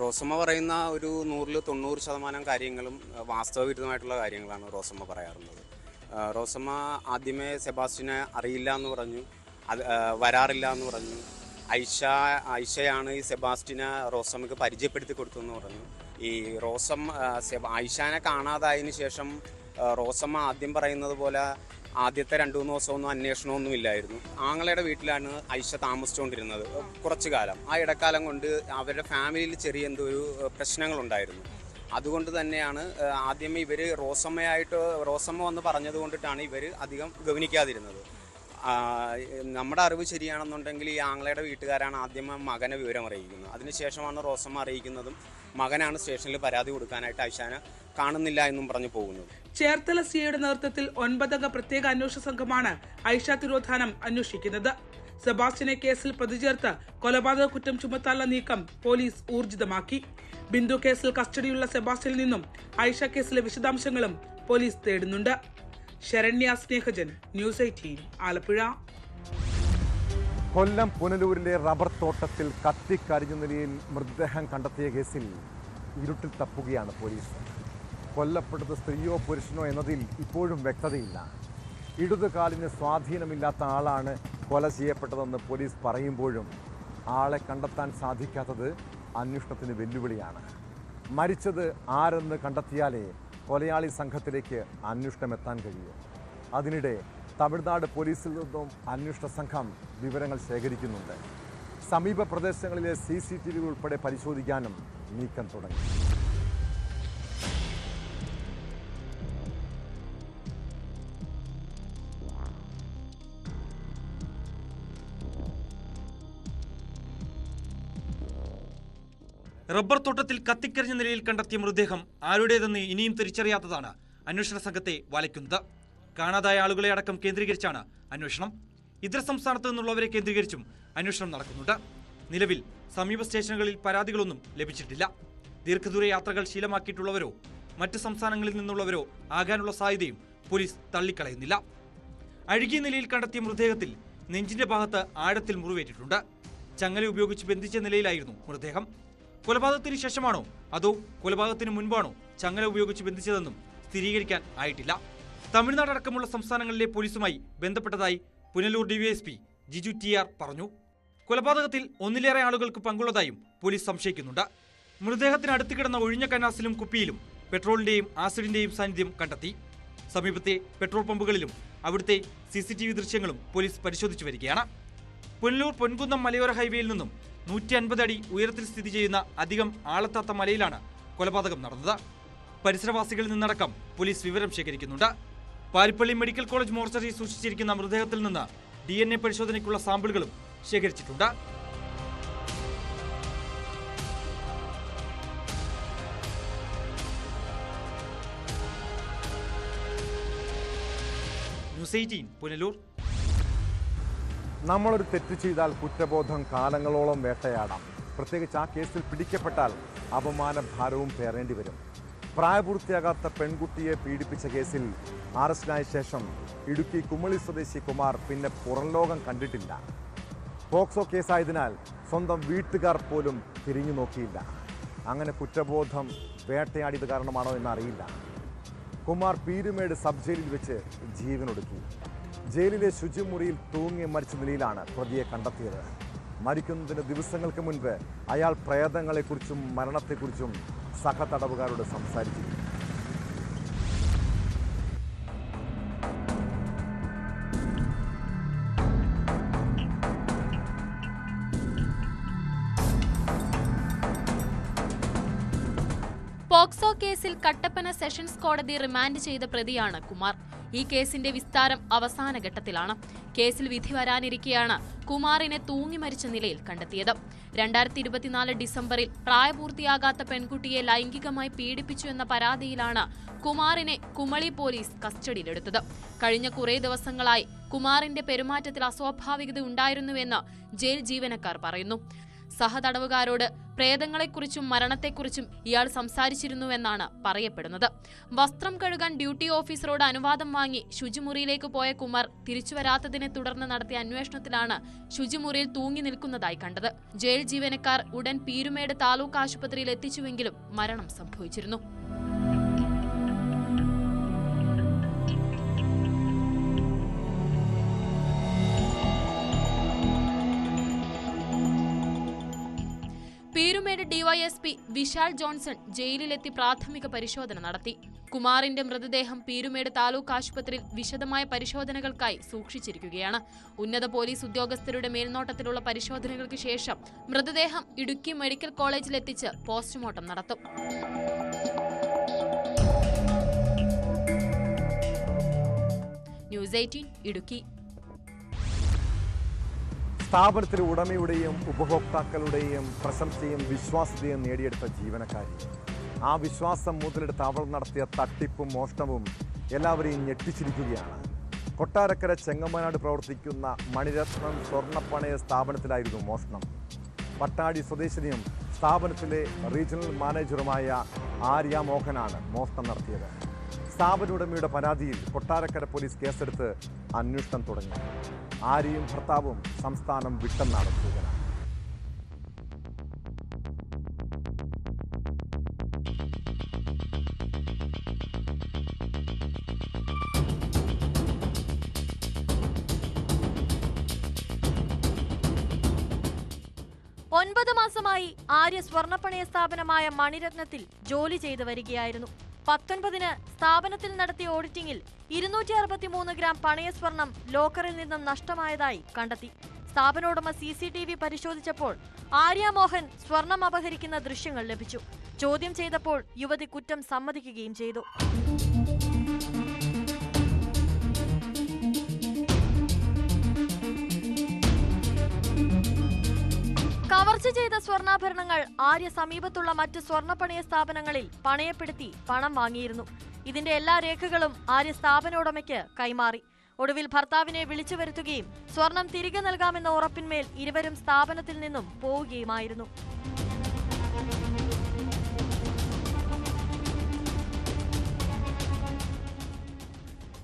റോസമ്മ പറയുന്ന ഒരു 100-90% കാര്യങ്ങളും വാസ്തവവിരുദ്ധമായിട്ടുള്ള കാര്യങ്ങളാണ് റോസമ്മ പറയാറുള്ളത്. റോസമ്മ ആദ്യമേ സെബാസ്റ്റ്യനെ അറിയില്ല എന്ന് പറഞ്ഞു, വരാറില്ല എന്ന് പറഞ്ഞു. ഐഷയാണ് ഈ സെബാസ്റ്റ്യനെ റോസമ്മക്ക് പരിചയപ്പെടുത്തി കൊടുത്തെന്ന് പറഞ്ഞു. ഈ ഐഷാനെ കാണാതായതിനു ശേഷം റോസമ്മ ആദ്യം പറയുന്നത് പോലെ ആദ്യത്തെ 2-3 ദിവസമൊന്നും അന്വേഷണമൊന്നും ഇല്ലായിരുന്നു. ആങ്ങളയുടെ വീട്ടിലാണ് ഐഷ താമസിച്ചുകൊണ്ടിരുന്നത് കുറച്ചു കാലം. ആ ഇടക്കാലം കൊണ്ട് അവരുടെ ഫാമിലിയിൽ ചെറിയ എന്തോ ഒരു പ്രശ്നങ്ങളുണ്ടായിരുന്നു. അതുകൊണ്ട് തന്നെയാണ് ആദ്യമേ ഇവർ റോസമ്മ വന്ന് പറഞ്ഞത് കൊണ്ടിട്ടാണ് ഇവർ അധികം ഗവനിക്കാതിരുന്നത്. നമ്മുടെ അറിവ് ശരിയാണെന്നുണ്ടെങ്കിൽ ഈ ആങ്ങളയുടെ വീട്ടുകാരാണ് ആദ്യം മകനെ വിവരം അറിയിക്കുന്നത്. അതിനുശേഷമാണ് റോസമ്മ അറിയിക്കുന്നതും മകനാണ് സ്റ്റേഷനിൽ പരാതി കൊടുക്കാനായിട്ട് ഐഷാനെ കാണുന്നില്ല എന്നും പറഞ്ഞു പോകുന്നത്. ചേർത്തല സിഐയുടെ നേതൃത്വത്തിൽ 9-അംഗ പ്രത്യേക അന്വേഷണ സംഘമാണ് ഐഷ തിരോധാനം അന്വേഷിക്കുന്നത്. സെബാസ്റ്റ്യനെ കേസിൽ പ്രതിചേർത്ത് കൊലപാതക കുറ്റം ചുമത്താനുള്ള നീക്കം പോലീസ് ഊർജിതമാക്കി. ബിന്ദു കേസിൽ കസ്റ്റഡിയിലുള്ള സെബാസ്റ്റ്യനിൽ നിന്നും ഐഷ കേസിലെ വിശദാംശങ്ങളും പോലീസ് തേടുന്നുണ്ട്. ശരണ്യ സ്നേഹജൻ, ന്യൂസ് 18 ആലപ്പുഴ. കൊല്ലം പുനലൂരിലെ റബ്ബർ തോട്ടത്തിൽ കത്തിക്കരിഞ്ഞ നിലയിൽ മൃതദേഹം കണ്ടെത്തിയ കേസിൽ ഇരുട്ടിൽ തപ്പുകയാണ് പോലീസ്. കൊല്ലപ്പെട്ടത് സ്ത്രീയോ പുരുഷനോ എന്നതിൽ ഇപ്പോഴും വ്യക്തതയില്ല. ഇടതുകാലിന് സ്വാധീനമില്ലാത്ത ആളാണ് കൊല ചെയ്യപ്പെട്ടതെന്ന് പോലീസ് പറയുമ്പോഴും ആളെ കണ്ടെത്താൻ സാധിക്കാത്തത് അന്വേഷണത്തിന് വെല്ലുവിളിയാണ്. മരിച്ചത് ആരെന്ന് കണ്ടെത്തിയാലേ കൊലയാളി സംഘത്തിലേക്ക് അന്വേഷണം എത്താൻ കഴിയും. അതിനിടെ തമിഴ്നാട് പോലീസിൽ നിന്നും അന്വേഷണ സംഘം വിവരങ്ങൾ ശേഖരിക്കുന്നുണ്ട്. സമീപ പ്രദേശങ്ങളിലെ CCTV ഉൾപ്പെടെ പരിശോധിക്കാനും നീക്കം തുടങ്ങി. റബ്ബർ തോട്ടത്തിൽ കത്തിക്കരിഞ്ഞ നിലയിൽ കണ്ടെത്തിയ മൃതദേഹം ആരുടേതെന്ന് ഇനിയും തിരിച്ചറിയാത്തതാണ് അന്വേഷണ സംഘത്തെ വലയ്ക്കുന്നത്. കാണാതായ ആളുകളെ അടക്കം കേന്ദ്രീകരിച്ചാണ് അന്വേഷണം. ഇതര സംസ്ഥാനത്ത് നിന്നുള്ളവരെ കേന്ദ്രീകരിച്ചും അന്വേഷണം നടക്കുന്നുണ്ട്. നിലവിൽ സമീപ സ്റ്റേഷനുകളിൽ പരാതികളൊന്നും ലഭിച്ചിട്ടില്ല. ദീർഘദൂര യാത്രകൾ ശീലമാക്കിയിട്ടുള്ളവരോ മറ്റ് സംസ്ഥാനങ്ങളിൽ നിന്നുള്ളവരോ ആകാനുള്ള സാധ്യതയും പോലീസ് തള്ളിക്കളയുന്നില്ല. അഴുകിയ നിലയിൽ കണ്ടെത്തിയ മൃതദേഹത്തിൽ നെഞ്ചിന്റെ ഭാഗത്ത് ആഴത്തിൽ മുറിവേറ്റിട്ടുണ്ട്. ചങ്ങല ഉപയോഗിച്ച് ബന്ധിച്ച നിലയിലായിരുന്നു മൃതദേഹം. കൊലപാതകത്തിന് ശേഷമാണോ അതോ കൊലപാതകത്തിന് മുൻപാണോ ചങ്ങല ഉപയോഗിച്ച് ബന്ധിച്ചതെന്നും സ്ഥിരീകരിക്കാൻ ആയിട്ടില്ല. തമിഴ്നാട് അടക്കമുള്ള സംസ്ഥാനങ്ങളിലെ പോലീസുമായി ബന്ധപ്പെട്ടതായി പുനലൂർ DYSP ജിജു TR പറഞ്ഞു. കൊലപാതകത്തിൽ ഒന്നിലേറെ ആളുകൾക്ക് പങ്കുള്ളതായും പോലീസ് സംശയിക്കുന്നുണ്ട്. മൃതദേഹത്തിന് അടുത്ത് കിടന്ന ഒഴിഞ്ഞ കന്നാസിലും കുപ്പിയിലും പെട്രോളിന്റെയും ആസിഡിന്റെയും സാന്നിധ്യം കണ്ടെത്തി. സമീപത്തെ പെട്രോൾ പമ്പുകളിലും അവിടുത്തെ CCTV ദൃശ്യങ്ങളും പോലീസ് പരിശോധിച്ചു വരികയാണ്. പുനലൂർ പൊൻകുന്നം മലയോര ഹൈവേയിൽ നിന്നും 150 അടി ഉയരത്തിൽ സ്ഥിതി ചെയ്യുന്ന അധികം ആളെത്താത്ത മലയിലാണ് കൊലപാതകം നടന്നത്. പരിസരവാസികളിൽ നിന്നടക്കം പോലീസ് വിവരം ശേഖരിക്കുന്നുണ്ട്. പാരിപ്പള്ളി മെഡിക്കൽ കോളേജ് മോർച്ചറി സൂക്ഷിച്ചിരിക്കുന്ന മൃതദേഹത്തിൽ നിന്ന് DNA പരിശോധനയ്ക്കുള്ള സാമ്പിളുകളും ശേഖരിച്ചിട്ടുണ്ട്. ന്യൂസ് 18 പുനലൂർ. നമ്മളൊരു തെറ്റ് ചെയ്താൽ കുറ്റബോധം കാലങ്ങളോളം വേട്ടയാടാം. പ്രത്യേകിച്ച് ആ കേസിൽ പിടിക്കപ്പെട്ടാൽ അപമാനഭാരവും പേറേണ്ടി വരും. പ്രായപൂർത്തിയാകാത്ത പെൺകുട്ടിയെ പീഡിപ്പിച്ച കേസിൽ അറസ്റ്റിലായ ശേഷം ഇടുക്കി കുമളി സ്വദേശി കുമാർ പിന്നെ പുറം ലോകം കണ്ടിട്ടില്ല. പോക്സോ കേസായതിനാൽ സ്വന്തം വീട്ടുകാർ പോലും തിരിഞ്ഞു നോക്കിയില്ല. അങ്ങനെ കുറ്റബോധം വേട്ടയാടിയത് കാരണമാണോ എന്നറിയില്ല. കുമാർ പീരുമേട് സബ് ജയിലിൽ വെച്ച് ജീവനൊടുക്കി. ജയിലിലെ ശുചിമുറിയിൽ തൂങ്ങി മരിച്ച നിലയിലാണ് പ്രതിയെ കണ്ടെത്തിയത്. മരിക്കുന്നതിന് ദിവസങ്ങൾക്ക് മുൻപ് അയാൾ പ്രേതങ്ങളെക്കുറിച്ചും മരണത്തെക്കുറിച്ചും സഹതടവുകാരോട് സംസാരിച്ചു. പോക്സോ കേസിൽ കട്ടപ്പന സെഷൻസ് കോടതി റിമാൻഡ് ചെയ്ത പ്രതിയാണ് കുമാർ. ഈ കേസിന്റെ വിസ്താരം അവസാന ഘട്ടത്തിലാണ്. കേസിൽ വിധി വരാനിരിക്കെയാണ് കുമാറിനെ തൂങ്ങി മരിച്ച നിലയിൽ കണ്ടെത്തിയത്. 2024 ഡിസംബറിൽ പ്രായപൂർത്തിയാകാത്ത പെൺകുട്ടിയെ ലൈംഗികമായി പീഡിപ്പിച്ചു എന്ന പരാതിയിലാണ് കുമാറിനെ കുമളി പോലീസ് കസ്റ്റഡിയിലെടുത്തത്. കഴിഞ്ഞ കുറേ ദിവസങ്ങളായി കുമാറിന്റെ പെരുമാറ്റത്തിൽ അസ്വാഭാവികത ഉണ്ടായിരുന്നുവെന്ന് ജയിൽ ജീവനക്കാർ പറയുന്നു. സഹതടവുകാരോട് പ്രേതങ്ങളെക്കുറിച്ചും മരണത്തെക്കുറിച്ചും ഇയാൾ സംസാരിച്ചിരുന്നുവെന്നാണ് പറയപ്പെടുന്നത്. വസ്ത്രം കഴുകാൻ ഡ്യൂട്ടി ഓഫീസറോട് അനുവാദം വാങ്ങി ശുചിമുറിയിലേക്ക് പോയ കുമാർ തിരിച്ചുവരാത്തതിനെ തുടർന്ന് നടത്തിയ അന്വേഷണത്തിലാണ് ശുചിമുറിയിൽ തൂങ്ങി നിൽക്കുന്നതായി കണ്ടത്. ജയിൽ ജീവനക്കാർ ഉടൻ പീരുമേട് താലൂക്ക് ആശുപത്രിയിൽ എത്തിച്ചുവെങ്കിലും മരണം സംഭവിച്ചിരുന്നു. പീരുമേട് ഡിവൈഎസ്പി വിശാൽ ജോൺസൺ ജയിലിലെത്തി പ്രാഥമിക പരിശോധന നടത്തി. കുമാറിന്റെ മൃതദേഹം പീരുമേട് താലൂക്ക് ആശുപത്രിയിൽ വിശദമായ പരിശോധനകൾക്കായി സൂക്ഷിച്ചിരിക്കുകയാണ്. ഉന്നത പോലീസ് ഉദ്യോഗസ്ഥരുടെ മേൽനോട്ടത്തിലുള്ള പരിശോധനകൾക്ക് ശേഷം മൃതദേഹം ഇടുക്കി മെഡിക്കൽ കോളേജിലെത്തിച്ച് പോസ്റ്റ്മോർട്ടം നടത്തും. ന്യൂസ് 18 ഇടുക്കി. സ്ഥാപനത്തിലെ ഉടമയുടെയും ഉപഭോക്താക്കളുടെയും പ്രശംസയും വിശ്വാസ്യതയും നേടിയെടുത്ത ജീവനക്കാരി, ആ വിശ്വാസം മുതലെടുത്ത് അവൾ നടത്തിയ തട്ടിപ്പും മോഷണവും എല്ലാവരെയും ഞെട്ടിച്ചിരിക്കുകയാണ്. കൊട്ടാരക്കര ചെങ്ങമ്മനാട് പ്രവർത്തിക്കുന്ന മണിരത്നം സ്വർണ്ണപ്പണയ സ്ഥാപനത്തിലായിരുന്നു മോഷണം. പട്ടാടി സ്വദേശിനിയും സ്ഥാപനത്തിലെ റീജിയണൽ മാനേജറുമായ ആര്യ മോഹനാണ് മോഷണം നടത്തിയത്. സ്ഥാപന ഉടമയുടെ പരാതിയിൽ കൊട്ടാരക്കര പോലീസ് കേസെടുത്ത് അന്വേഷണം തുടങ്ങി. ആര്യയും ഭർത്താവും സംസ്ഥാനം വിട്ടെന്നാണ് സൂചന. ഒൻപത് മാസമായി ആര്യ സ്വർണ്ണപ്പണയ സ്ഥാപനമായ മണിരത്നത്തിൽ ജോലി ചെയ്തു വരികയായിരുന്നു. 19-ന് സ്ഥാപനത്തിൽ നടത്തിയ ഓഡിറ്റിംഗിൽ 263 ഗ്രാം പണയ സ്വർണം ലോക്കറിൽ നിന്നും നഷ്ടമായതായി കണ്ടെത്തി. സ്ഥാപനോടമ CCTV പരിശോധിച്ചപ്പോൾ ആര്യ മോഹൻ സ്വർണം അപഹരിക്കുന്ന ദൃശ്യങ്ങൾ ലഭിച്ചു. ചോദ്യം ചെയ്തപ്പോൾ യുവതി കുറ്റം സമ്മതിക്കുകയും ചെയ്തു. കവർച്ച ചെയ്ത സ്വർണ്ണാഭരണങ്ങൾ ആര്യ സമീപത്തുള്ള മറ്റ് സ്വർണ്ണപ്പണയ സ്ഥാപനങ്ങളിൽ പണയപ്പെടുത്തി പണം വാങ്ങിയിരുന്നു. ഇതിന്റെ എല്ലാ രേഖകളും ആര്യ സ്ഥാപനോടമയ്ക്ക് കൈമാറി. ഒടുവിൽ ഭർത്താവിനെ വിളിച്ചു വരുത്തുകയും സ്വർണം തിരികെ നൽകാമെന്ന ഉറപ്പിന്മേൽ ഇരുവരും സ്ഥാപനത്തിൽ നിന്നും പോവുകയുമായിരുന്നു.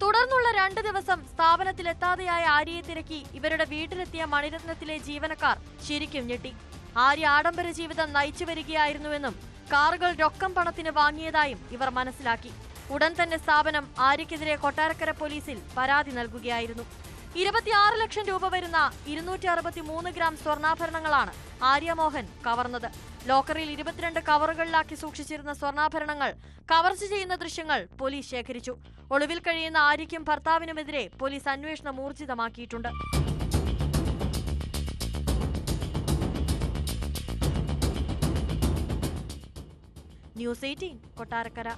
തുടർന്നുള്ള 2 ദിവസം സ്ഥാപനത്തിലെത്താതെയായ ആര്യയെ തിരക്കി ഇവരുടെ വീട്ടിലെത്തിയ മണിരത്നത്തിലെ ജീവനക്കാർ ശരിക്കും ഞെട്ടി. ആര്യ ആഡംബര ജീവിതം നയിച്ചു വരികയായിരുന്നുവെന്നും കാറുകൾ രൊക്കം പണത്തിന് വാങ്ങിയതായും ഇവർ മനസ്സിലാക്കി. ഉടൻ തന്നെ സ്ഥാപനം ആര്യക്കെതിരെ കൊട്ടാരക്കര പോലീസിൽ പരാതി നൽകുകയായിരുന്നു. 26 ലക്ഷം രൂപ വരുന്ന 263 ഗ്രാം സ്വർണ്ണാഭരണങ്ങളാണ് ആര്യമോഹൻ കവർന്നത്. ലോക്കറിൽ 22 കവറുകളിലാക്കി സൂക്ഷിച്ചിരുന്ന സ്വർണ്ണാഭരണങ്ങൾ കവർച്ച ചെയ്യുന്ന ദൃശ്യങ്ങൾ പോലീസ് ശേഖരിച്ചു. ഒളിവിൽ കഴിയുന്ന ആര്യയ്ക്കും ഭർത്താവിനുമെതിരെ പോലീസ് അന്വേഷണം ഊർജിതമാക്കിയിട്ടുണ്ട്. ന്യൂസ് 18 കൊട്ടാരക്കര.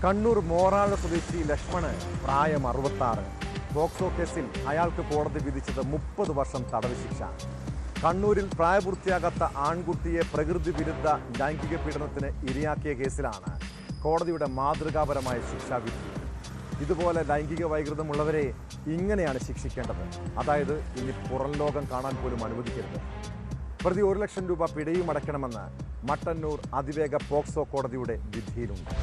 കണ്ണൂർ മോറാഴ സ്വദേശി ലക്ഷ്മണ് പ്രായം 66. പോക്സോ കേസിൽ അയാൾക്ക് കോടതി വിധിച്ചത് 30 വർഷം തടവ് ശിക്ഷ. കണ്ണൂരിൽ പ്രായപൂർത്തിയാകാത്ത ആൺകുട്ടിയെ പ്രകൃതി വിരുദ്ധ ലൈംഗിക പീഡനത്തിന് ഇരയാക്കിയ കേസിലാണ് കോടതിയുടെ മാതൃകാപരമായ ശിക്ഷാവിധി. ഇതുപോലെ ലൈംഗിക വൈകൃതമുള്ളവരെ ഇങ്ങനെയാണ് ശിക്ഷിക്കേണ്ടത്. അതായത് ഇനി പുറം ലോകം കാണാൻ പോലും അനുവദിക്കരുത്. പ്രതി 1 ലക്ഷം രൂപ പിഴയും അടയ്ക്കണമെന്ന് മട്ടന്നൂർ അതിവേഗ പോക്സോ കോടതിയുടെ വിധിയിലുണ്ട്.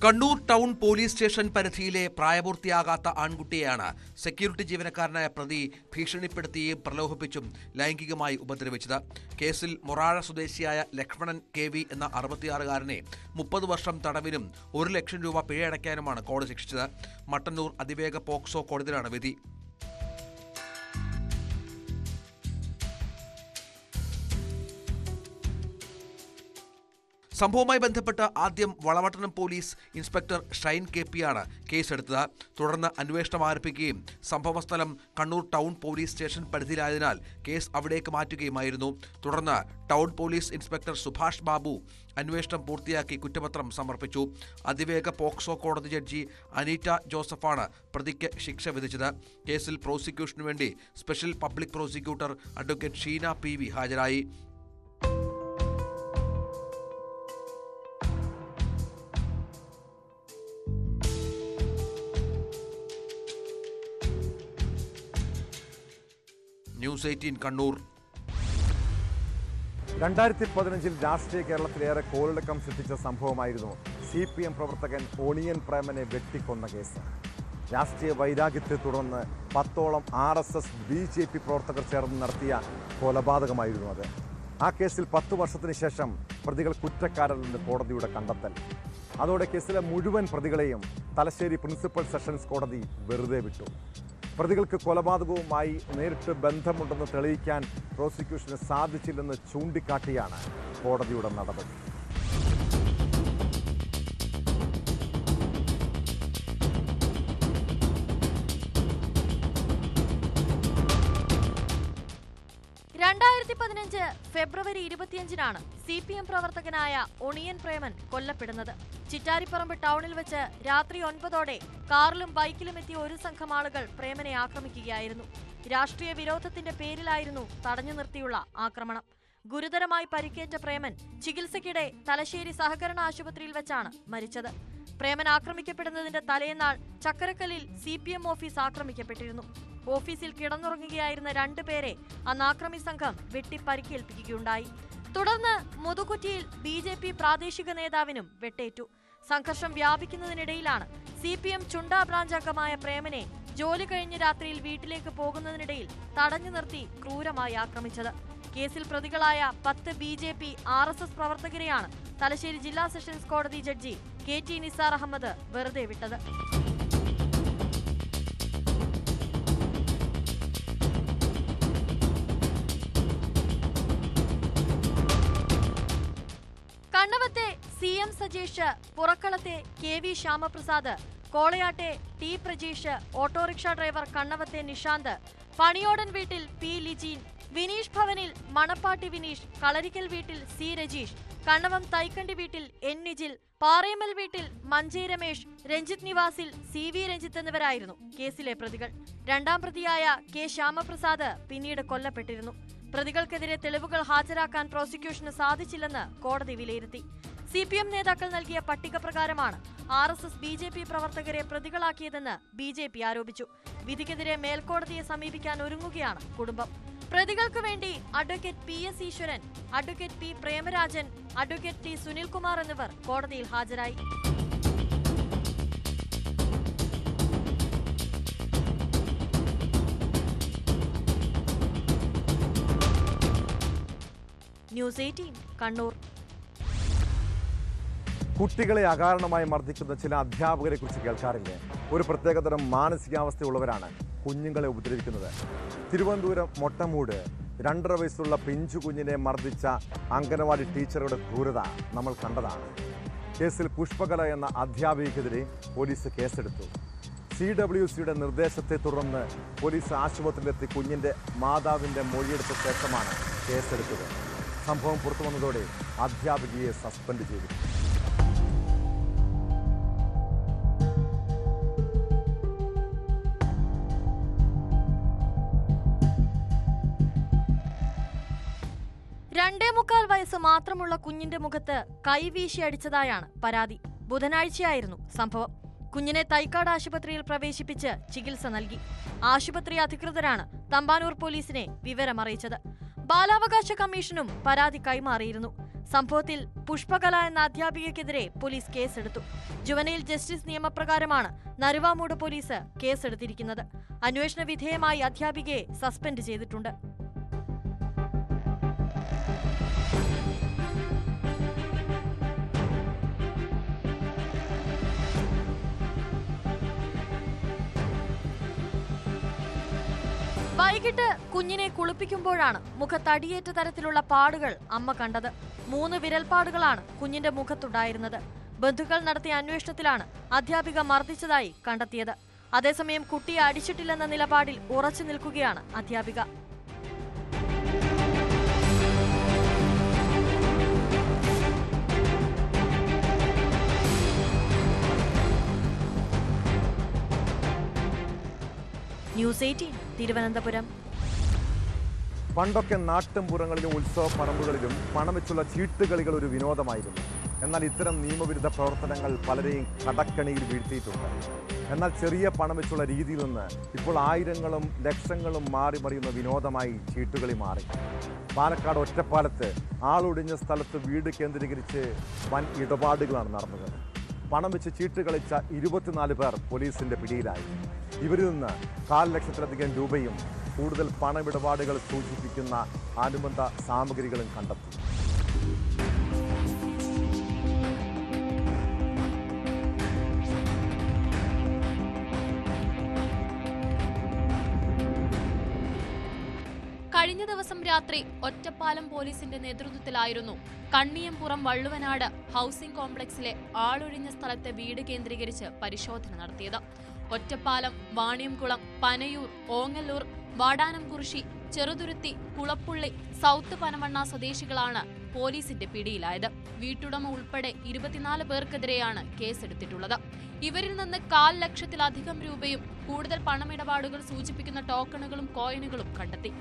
കണ്ണൂർ ടൗൺ പോലീസ് സ്റ്റേഷൻ പരിധിയിലെ പ്രായപൂർത്തിയാകാത്ത ആൺകുട്ടിയെയാണ് സെക്യൂരിറ്റി ജീവനക്കാരനായ പ്രതി ഭീഷണിപ്പെടുത്തിയും പ്രലോഭിപ്പിച്ചും ലൈംഗികമായി ഉപദ്രവിച്ചത്. കേസിൽ മൊറാഴ സ്വദേശിയായ ലക്ഷ്മണൻ KV എന്ന 66-കാരനെ 30 വർഷം തടവിനും 1 ലക്ഷം രൂപ പിഴയടയ്ക്കാനുമാണ് കോടതി ശിക്ഷിച്ചത്. മട്ടന്നൂർ അതിവേഗ പോക്സോ കോടതിയിലാണ് വിധി. സംഭവവുമായി ബന്ധപ്പെട്ട് ആദ്യം വളവട്ടണം പോലീസ് ഇൻസ്പെക്ടർ ഷൈൻ KP ആണ് കേസെടുത്തത്. തുടർന്ന് അന്വേഷണം ആരംഭിക്കുകയും സംഭവസ്ഥലം കണ്ണൂർ ടൗൺ പോലീസ് സ്റ്റേഷൻ പരിധിയിലായതിനാൽ കേസ് അവിടേക്ക് മാറ്റുകയുമായിരുന്നു. തുടർന്ന് town police inspector Subhash Babu അന്വേഷണം പൂർത്തിയാക്കി കുറ്റപത്രം സമർപ്പിച്ചു. അതിവേഗ പോക്സോ കോടതി ജഡ്ജി അനീറ്റ ജോസഫാണ് പ്രതിക്ക് ശിക്ഷ വിധിച്ചത്. കേസിൽ പ്രോസിക്യൂഷനു വേണ്ടി special public prosecutor advocate Sheena PV ഹാജരായി. ന്യൂസ് 18 കണ്ണൂർ. 2015 രാഷ്ട്രീയ കേരളത്തിലേറെ കോളിളക്കം സൃഷ്ടിച്ച സംഭവമായിരുന്നു CPM പ്രവർത്തകൻ ഓണിയൻ പ്രേമനെ വെട്ടിക്കൊന്ന കേസ്. രാഷ്ട്രീയ വൈരാഗ്യത്തെ തുടർന്ന് 10ഓളം RSS BJP പ്രവർത്തകർ ചേർന്ന് നടത്തിയ കൊലപാതകമായിരുന്നു അത്. ആ കേസിൽ 10 വർഷത്തിന് ശേഷം പ്രതികൾ കുറ്റക്കാരല്ലെന്ന് കോടതിയുടെ കണ്ടെത്തൽ. അതോടെ കേസിലെ മുഴുവൻ പ്രതികളെയും തലശ്ശേരി പ്രിൻസിപ്പൽ സെഷൻസ് കോടതി വെറുതെ വിട്ടു. പ്രതികൾക്ക് കൊലപാതകവുമായി നേരിട്ട് ബന്ധമുണ്ടെന്ന് തെളിയിക്കാൻ പ്രോസിക്യൂഷന് സാധിച്ചില്ലെന്ന് ചൂണ്ടിക്കാട്ടിയാണ് കോടതിയുടെ നടപടി. ഫെബ്രുവരി 25-നാണ് CPM പ്രവർത്തകനായ ഒണിയൻ പ്രേമൻ കൊല്ലപ്പെടുന്നത്. ചിറ്റാരിപ്പറമ്പ് ടൗണിൽ വെച്ച് രാത്രി 9ഓടെ കാറിലും ബൈക്കിലും എത്തിയ ഒരു സംഘം ആളുകൾ പ്രേമനെ ആക്രമിക്കുകയായിരുന്നു. രാഷ്ട്രീയ വിരോധത്തിന്റെ പേരിലായിരുന്നു തടഞ്ഞു നിർത്തിയുള്ള ആക്രമണം. ഗുരുതരമായി പരിക്കേറ്റ പ്രേമൻ ചികിത്സയ്ക്കിടെ തലശ്ശേരി സഹകരണ ആശുപത്രിയിൽ വെച്ചാണ് മരിച്ചത്. പ്രേമൻ ആക്രമിക്കപ്പെടുന്നതിന്റെ തലേന്നാൾ ചക്കരക്കല്ലിൽ CPM ഓഫീസ് ആക്രമിക്കപ്പെട്ടിരുന്നു. ഓഫീസിൽ കിടന്നുറങ്ങുകയായിരുന്ന 2 പേരെ അന്ന് ആക്രമി സംഘം വെട്ടി പരിക്കേൽപ്പിക്കുകയുണ്ടായി. തുടർന്ന് മുതുകുറ്റിയിൽ BJP പ്രാദേശിക നേതാവിനും വെട്ടേറ്റു. സംഘർഷം വ്യാപിക്കുന്നതിനിടയിലാണ് CPM ചുണ്ടാ ബ്രാഞ്ച് അംഗമായ പ്രേമനെ ജോലി കഴിഞ്ഞ് രാത്രിയിൽ വീട്ടിലേക്ക് പോകുന്നതിനിടയിൽ തടഞ്ഞു നിർത്തി ക്രൂരമായി ആക്രമിച്ചത്. കേസിൽ പ്രതികളായ 10 BJP RSS പ്രവർത്തകരെയാണ് തലശ്ശേരി ജില്ലാ സെഷൻസ് കോടതി ജഡ്ജി KT നിസാർ അഹമ്മദ് വെറുതെ വിട്ടത്. കണ്ണവത്തെ CM സജേഷ്, പുറക്കളത്തെ KV ശ്യാമപ്രസാദ്, കോളയാട്ടെ T പ്രജീഷ്, ഓട്ടോറിക്ഷ ഡ്രൈവർ കണ്ണവത്തെ നിഷാന്ത്, പണിയോടൻ വീട്ടിൽ P ലിജീൻ, വിനീഷ് ഭവനിൽ മണപ്പാട്ടി വിനീഷ്, കളരിക്കൽ വീട്ടിൽ C രജീഷ്, കണ്ണവം തൈക്കണ്ടി വീട്ടിൽ N നിജിൽ, പാറേമൽ വീട്ടിൽ മഞ്ചേ രമേഷ്, രഞ്ജിത്ത് നിവാസിൽ CV രഞ്ജിത്ത് എന്നിവരായിരുന്നു കേസിലെ പ്രതികൾ. 2ാം പ്രതിയായ K ശ്യാമപ്രസാദ് പിന്നീട് കൊല്ലപ്പെട്ടിരുന്നു. പ്രതികൾക്കെതിരെ തെളിവുകൾ ഹാജരാക്കാൻ പ്രോസിക്യൂഷന് സാധിച്ചില്ലെന്ന് കോടതി വിലയിരുത്തി. CPM നേതാക്കൾ നൽകിയ പട്ടിക പ്രകാരമാണ് RSS BJP പ്രവർത്തകരെ പ്രതികളാക്കിയതെന്ന് BJP ആരോപിച്ചു. വിധിക്കെതിരെ മേൽക്കോടതിയെ സമീപിക്കാൻ ഒരുങ്ങുകയാണ് കുടുംബം. പ്രതികൾക്ക് വേണ്ടി അഡ്വക്കേറ്റ് PS ഈശ്വരൻ, advocate P Premarajan, advocate T Sunilkumar എന്നിവർ കോടതിയിൽ ഹാജരായി. ന്യൂസ് 18 കണ്ണൂർ. കുട്ടികളെ അകാരണമായി മർദ്ദിക്കുന്ന ചില അധ്യാപകരെ കുറിച്ച് കേൾക്കാറില്ലേ? ഒരു പ്രത്യേകതരം മാനസികാവസ്ഥയുള്ളവരാണ് കുഞ്ഞുങ്ങളെ ഉപദ്രവിക്കുന്നത്. തിരുവനന്തപുരം മൊട്ടമൂട് 2.5 വയസ്സുള്ള പിഞ്ചു കുഞ്ഞിനെ മർദ്ദിച്ച അംഗനവാടി ടീച്ചറുടെ ക്രൂരത നമ്മൾ കണ്ടതാണ്. കേസിൽ പുഷ്പകല എന്ന അധ്യാപികയ്ക്കെതിരെ പോലീസ് കേസെടുത്തു. CWCയുടെ നിർദ്ദേശത്തെ തുടർന്ന് പോലീസ് ആശുപത്രിയിലെത്തി കുഞ്ഞിൻ്റെ മാതാവിൻ്റെ മൊഴിയെടുത്ത ശേഷമാണ് കേസെടുത്തത്. സംഭവം പുറത്തു വന്നതോടെ അധ്യാപികയെ സസ്പെൻഡ് ചെയ്തു. രണ്ടേമുക്കാൽ വയസ്സ് മാത്രമുള്ള കുഞ്ഞിന്റെ മുഖത്ത് കൈവീശി അടിച്ചതായാണ് പരാതി. ബുധനാഴ്ചയായിരുന്നു സംഭവം. കുഞ്ഞിനെ തൈക്കാട് ആശുപത്രിയിൽ പ്രവേശിപ്പിച്ച് ചികിത്സ നൽകി. ആശുപത്രി അധികൃതരാണ് തമ്പാനൂർ പോലീസിനെ വിവരമറിയിച്ചത്. ബാലാവകാശ കമ്മീഷനും പരാതി കൈമാറിയിരുന്നു. സംഭവത്തിൽ പുഷ്പകല എന്ന അധ്യാപികയ്ക്കെതിരെ പോലീസ് കേസെടുത്തു. ജുവനൈൽ ജസ്റ്റിസ് നിയമപ്രകാരമാണ് നരുവാമൂട് പോലീസ് കേസെടുത്തിരിക്കുന്നത്. അന്വേഷണ വിധേയമായി അധ്യാപികയെ സസ്പെൻഡ് ചെയ്തിട്ടുണ്ട്. വൈകിട്ട് കുഞ്ഞിനെ കുളിപ്പിക്കുമ്പോഴാണ് മുഖത്തടിയേറ്റ തരത്തിലുള്ള പാടുകൾ അമ്മ കണ്ടത്. 3 വിരൽപ്പാടുകളാണ് കുഞ്ഞിന്റെ മുഖത്തുണ്ടായിരുന്നത്. ബന്ധുക്കൾ നടത്തിയ അന്വേഷണത്തിലാണ് അധ്യാപിക മർദ്ദിച്ചതായി കണ്ടെത്തിയത്. അതേസമയം കുട്ടിയെ അടിച്ചിട്ടില്ലെന്ന നിലപാടിൽ ഉറച്ചു നിൽക്കുകയാണ് അധ്യാപിക. ന്യൂസ് 18 തിരുവനന്തപുരം. പണ്ടൊക്കെ നാട്ടിൻപുറങ്ങളിലും ഉത്സവ പറമ്പുകളിലും പണം വെച്ചുള്ള ചീട്ടുകളികൾ ഒരു വിനോദമായിരുന്നു. എന്നാൽ ഇത്തരം നിയമവിരുദ്ധ പ്രവർത്തനങ്ങൾ പലരെയും കടക്കണിയിൽ വീഴ്ത്തിയിട്ടുണ്ട്. എന്നാൽ ചെറിയ പണം വെച്ചുള്ള രീതിയിൽ നിന്ന് ഇപ്പോൾ ആയിരങ്ങളും ലക്ഷങ്ങളും മാറി മറിയുന്ന വിനോദമായി ചീട്ടുകളി മാറി. പാലക്കാട് ഒറ്റപ്പാലത്ത് ആളൊഴിഞ്ഞ സ്ഥലത്ത് വീട് കേന്ദ്രീകരിച്ച് വൻ ഇടപാടുകളാണ് നടന്നത്. പണം വെച്ച് ചീട്ട് കളിച്ച 24 പേർ പോലീസിന്റെ പിടിയിലായി. ഇവരിൽ നിന്ന് 1/4 ലക്ഷത്തിലധികം രൂപയും കൂടുതൽ പണമിടപാടുകൾ സൂചിപ്പിക്കുന്ന അനുബന്ധ സാമഗ്രികളും കണ്ടെത്തി. കഴിഞ്ഞ ദിവസം രാത്രി ഒറ്റപ്പാലം പോലീസിന്റെ നേതൃത്വത്തിലായിരുന്നു കണ്ണിയംപുറം വള്ളുവനാട് ഹൗസിംഗ് കോംപ്ലക്സിലെ ആളൊഴിഞ്ഞ സ്ഥലത്തെ വീട് കേന്ദ്രീകരിച്ച് പരിശോധന നടത്തിയത്. ഒറ്റപ്പാലം, വാണിയംകുളം, പനയൂർ, ഓങ്ങല്ലൂർ, വാടാനംകുറിശി, ചെറുതുരുത്തി, കുളപ്പുള്ളി, സൗത്ത് പനവണ്ണ സ്വദേശികളാണ് പോലീസിന്റെ പിടിയിലായത്. വീട്ടുടമ ഉൾപ്പെടെ 24 പേർക്കെതിരെയാണ് കേസെടുത്തിട്ടുള്ളത്. ഇവരിൽ നിന്ന് 1/4 ലക്ഷത്തിലധികം രൂപയും കൂടുതൽ പണമിടപാടുകൾ സൂചിപ്പിക്കുന്ന ടോക്കണുകളും കോയിനുകളും കണ്ടെത്തി.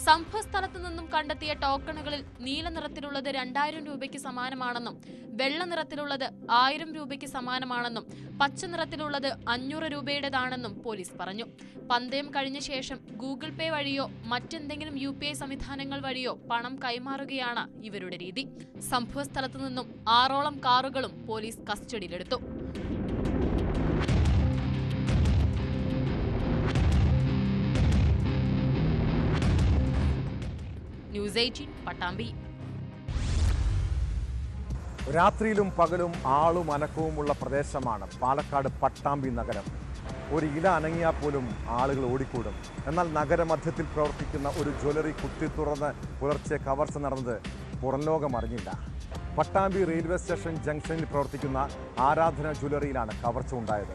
സംഭവസ്ഥലത്തു നിന്നും കണ്ടെത്തിയ ടോക്കണുകളിൽ നീല നിറത്തിലുള്ളത് 2000 രൂപയ്ക്ക് സമാനമാണെന്നും വെള്ള നിറത്തിലുള്ളത് 1000 രൂപയ്ക്ക് സമാനമാണെന്നും പച്ച നിറത്തിലുള്ളത് 500 രൂപയുടേതാണെന്നും പോലീസ് പറഞ്ഞു. പന്തയം കഴിഞ്ഞ ശേഷം ഗൂഗിൾ പേ വഴിയോ മറ്റെന്തെങ്കിലും UPI സംവിധാനങ്ങൾ വഴിയോ പണം കൈമാറുകയാണ് ഇവരുടെ രീതി. സംഭവസ്ഥലത്തു നിന്നും 6ഓളം കാറുകളും പോലീസ് കസ്റ്റഡിയിലെടുത്തു. ന്യൂസ് 18 പട്ടാമ്പി. രാത്രിയിലും പകലും ആളും അനക്കവുമുള്ള പ്രദേശമാണ് പാലക്കാട് പട്ടാമ്പി നഗരം. ഒരു ഇല അനങ്ങിയാൽ പോലും ആളുകൾ ഓടിക്കൂടും. എന്നാൽ നഗരമധ്യത്തിൽ പ്രവർത്തിക്കുന്ന ഒരു ജ്വല്ലറി കുത്തി തുറന്ന് പുലർച്ചെ കവർച്ച നടന്നത് പുറം ലോകം അറിഞ്ഞില്ല. പട്ടാമ്പി റെയിൽവേ സ്റ്റേഷൻ ജംഗ്ഷനിൽ പ്രവർത്തിക്കുന്ന ആരാധന ജ്വല്ലറിയിലാണ് കവർച്ച ഉണ്ടായത്.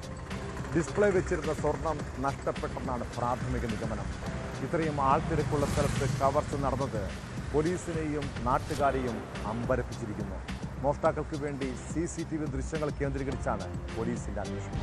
ഡിസ്പ്ലേ വെച്ചിരുന്ന സ്വർണം നഷ്ടപ്പെട്ടെന്നാണ് പ്രാഥമിക നിഗമനം. ഇത്രയും ആൾത്തിരക്കുള്ള സ്ഥലത്ത് കവർച്ച നടന്നത് പോലീസിനെയും നാട്ടുകാരെയും അമ്പരപ്പിച്ചിരിക്കുന്നു. മോഷ്ടാക്കൾക്ക് വേണ്ടി CCTV ദൃശ്യങ്ങൾ കേന്ദ്രീകരിച്ചാണ് പോലീസിന്റെ അന്വേഷണം.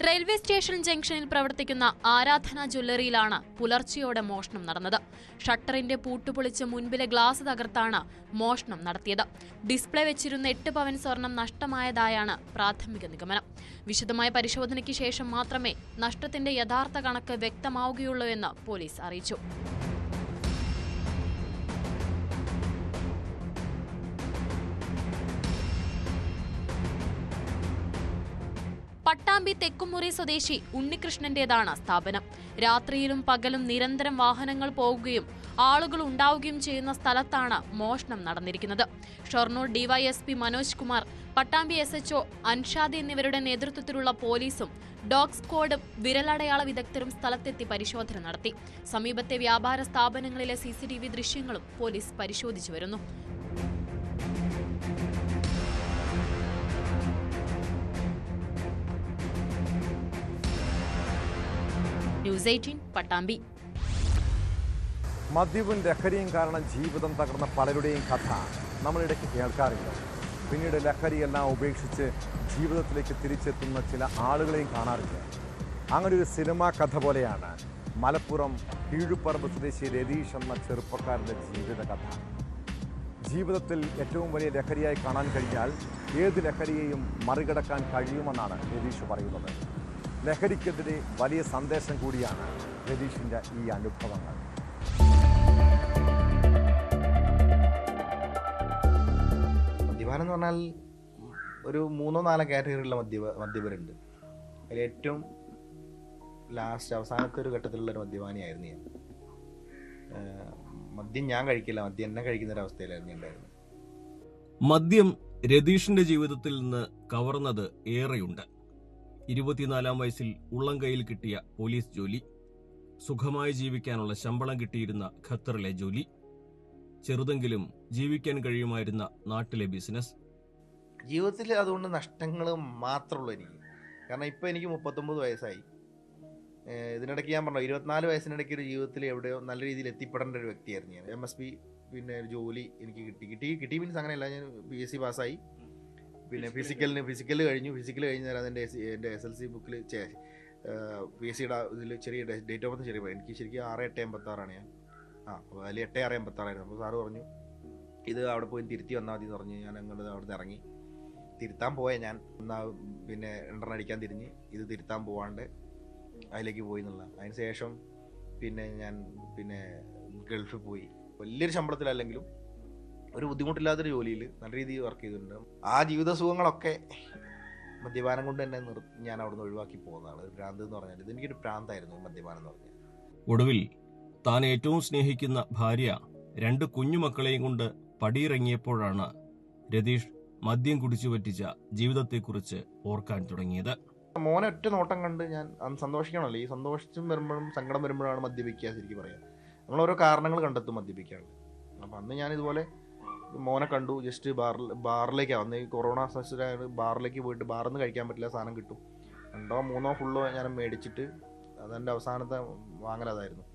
റെയിൽവേ സ്റ്റേഷൻ ജംഗ്ഷനിൽ പ്രവർത്തിക്കുന്ന ആരാധന ജ്വല്ലറിയിലാണ് പുലർച്ചെയോടെ മോഷണം നടന്നത്. ഷട്ടറിന്റെ പൂട്ടുപൊളിച്ച് മുൻപിലെ ഗ്ലാസ് തകർത്താണ് മോഷണം നടത്തിയത്. ഡിസ്പ്ലേ വെച്ചിരുന്ന 8 പവൻ സ്വർണം നഷ്ടമായതായാണ് പ്രാഥമിക നിഗമനം. വിശദമായ പരിശോധനയ്ക്ക് ശേഷം മാത്രമേ നഷ്ടത്തിന്റെ യഥാർത്ഥ കണക്ക് വ്യക്തമാവുകയുള്ളൂ എന്ന് പോലീസ് അറിയിച്ചു. പട്ടാമ്പി തെക്കുമുറി സ്വദേശി ഉണ്ണികൃഷ്ണന്റേതാണ് സ്ഥാപനം. രാത്രിയിലും പകലും നിരന്തരം വാഹനങ്ങൾ പോകുകയും ആളുകൾ ഉണ്ടാവുകയും ചെയ്യുന്ന സ്ഥലത്താണ് മോഷണം നടന്നിരിക്കുന്നത്. ഷൊർണൂർ DYSP മനോജ് കുമാർ, പട്ടാമ്പി SHO അൻഷാദ് എന്നിവരുടെ നേതൃത്വത്തിലുള്ള പോലീസും ഡോഗ് സ്ക്വാഡും വിരലടയാള വിദഗ്ധരും സ്ഥലത്തെത്തി പരിശോധന നടത്തി. സമീപത്തെ വ്യാപാര സ്ഥാപനങ്ങളിലെ CCTV ദൃശ്യങ്ങളും പോലീസ് പരിശോധിച്ചു വരുന്നു. ന്യൂസ് 18 പട്ടാമ്പി. മദ്യവും ലഹരിയും കാരണം ജീവിതം തകർന്ന പലരുടെയും കഥ നമ്മളിടയ്ക്ക് കേൾക്കാറില്ല. പിന്നീട് ലഹരിയെല്ലാം ഉപേക്ഷിച്ച് ജീവിതത്തിലേക്ക് തിരിച്ചെത്തുന്ന ചില ആളുകളെയും കാണാറില്ല. അങ്ങനെ ഒരു സിനിമാ കഥ പോലെയാണ് മലപ്പുറം കീഴുപ്പറമ്പ് സ്വദേശി രതീഷ് എന്ന ചെറുപ്പക്കാരൻ്റെ ജീവിത കഥ. ജീവിതത്തിൽ ഏറ്റവും വലിയ ലഹരിയായി കാണാൻ കഴിഞ്ഞാൽ ഏത് ലഹരിയെയും മറികടക്കാൻ കഴിയുമെന്നാണ് രതീഷ് പറയുന്നത്. ലഹരിക്കെതിരെ വലിയ സന്ദേശം കൂടിയാണ് രതീഷിൻ്റെ ഈ അനുഭവങ്ങൾ. മദ്യപാനം എന്ന് പറഞ്ഞാൽ ഒരു 3-4 കാറ്റഗറിയിലുള്ള മദ്യപരുണ്ട്. അതിൽ ഏറ്റവും അവസാനത്തെ ഒരു ഘട്ടത്തിലുള്ളൊരു മദ്യപാനിയായിരുന്നു ഞാൻ. മദ്യം ഞാൻ കഴിക്കില്ല, മദ്യം എന്നെ കഴിക്കുന്ന ഒരു അവസ്ഥയിലായിരുന്നു ഉണ്ടായിരുന്നത്. മദ്യം രതീഷിന്റെ ജീവിതത്തിൽ നിന്ന് കവർന്നത് ഏറെയുണ്ട്. 24-ാം വയസ്സിൽ ഉള്ളം കൈയിൽ കിട്ടിയ പോലീസ് ജോലി, സുഖമായി ജീവിക്കാനുള്ള ശമ്പളം കിട്ടിയിരുന്ന ഖത്തറിലെ ജോലി, ചെറുതെങ്കിലും ജീവിക്കാൻ കഴിയുമായിരുന്ന നാട്ടിലെ ബിസിനസ്. ജീവിതത്തിൽ അതുകൊണ്ട് നഷ്ടങ്ങൾ മാത്രമുള്ളൂ എനിക്ക്. കാരണം ഇപ്പോൾ എനിക്ക് 39 വയസ്സായി. ഇതിനിടയ്ക്ക് ഞാൻ പറഞ്ഞു 24 വയസ്സിനിടയ്ക്ക് ഒരു ജീവിതത്തിൽ എവിടെയോ നല്ല രീതിയിൽ എത്തിപ്പെടേണ്ട ഒരു വ്യക്തിയായിരുന്നു ഞാൻ. MSP പിന്നെ ഒരു ജോലി എനിക്ക് കിട്ടി മീൻസ് അങ്ങനെയല്ല. ഞാൻ PSC പാസ്സായി. പിന്നെ ഫിസിക്കൽ കഴിഞ്ഞ് നേരം എൻ്റെ SLC ബുക്കിൽ PSCയുടെ ഇതിൽ ചെറിയ ഡേറ്റ് ഓഫ് ബർത്ത് ചെറിയ എനിക്ക് ശരിക്കും 6/8/86 ഞാൻ. അപ്പോൾ അതിൽ 8/6/86 അപ്പോൾ സാറ് പറഞ്ഞു ഇത് അവിടെ പോയി തിരുത്തി വന്നാൽ മതി എന്ന് പറഞ്ഞ് ഞാൻ അങ്ങോട്ട് അവിടെ നിന്ന് ഇറങ്ങി. തിരുത്താൻ പോയ ഞാൻ പിന്നെ രണ്ടെണ്ണം അടിക്കാൻ തിരിഞ്ഞ് ഇത് തിരുത്താൻ പോവാണ്ട് അതിലേക്ക് പോയി എന്നുള്ള. അതിന് ശേഷം പിന്നെ ഞാൻ ഗൾഫിൽ പോയി. വലിയൊരു ശമ്പളത്തിലല്ലെങ്കിലും ഒരു ബുദ്ധിമുട്ടില്ലാത്തൊരു ജോലിയിൽ നല്ല രീതിയിൽ വർക്ക് ചെയ്തിട്ടുണ്ട്. ആ ജീവിത സുഖങ്ങളൊക്കെ മദ്യപാനം കൊണ്ട് തന്നെ ഞാൻ അവിടെ നിന്ന് ഒഴിവാക്കി പോകുന്നതാണ്. ഒരു ഭ്രാന്ത് എന്ന് പറഞ്ഞാൽ ഇതെനിക്കൊരു ഭ്രാന്തായിരുന്നു മദ്യപാനം എന്ന് പറഞ്ഞാൽ. ഒടുവിൽ താൻ ഏറ്റവും സ്നേഹിക്കുന്ന ഭാര്യ 2 കുഞ്ഞുമക്കളെയും കൊണ്ട് പടിയിറങ്ങിയപ്പോഴാണ് രതീഷ് മദ്യം കുടിച്ചു പറ്റിച്ച ജീവിതത്തെക്കുറിച്ച് ഓർക്കാൻ തുടങ്ങിയത്. മോനെ ഒറ്റ നോട്ടം കണ്ട് ഞാൻ സന്തോഷിക്കണമല്ലോ. ഈ സന്തോഷിച്ചും വരുമ്പോഴും സങ്കടം വരുമ്പോഴാണ് മദ്യപിക്കുക ശരിക്കും പറയാം. നമ്മൾ ഓരോ കാരണങ്ങൾ കണ്ടെത്തും മദ്യപിക്കാനുള്ള. അപ്പം അന്ന് ഞാൻ ഇതുപോലെ മോനെ കണ്ടു. ജസ്റ്റ് ബാറിലേക്കാണ് വന്ന്. ഈ കൊറോണ സസ്യമായത് ബാറിലേക്ക് പോയിട്ട് ബാറിൽ നിന്ന് കഴിക്കാൻ പറ്റില്ല, സാധനം കിട്ടും. 2-3 ഫുള്ളോ ഞാൻ മേടിച്ചിട്ട് അതെൻ്റെ അവസാനത്തെ വാങ്ങലതായിരുന്നു.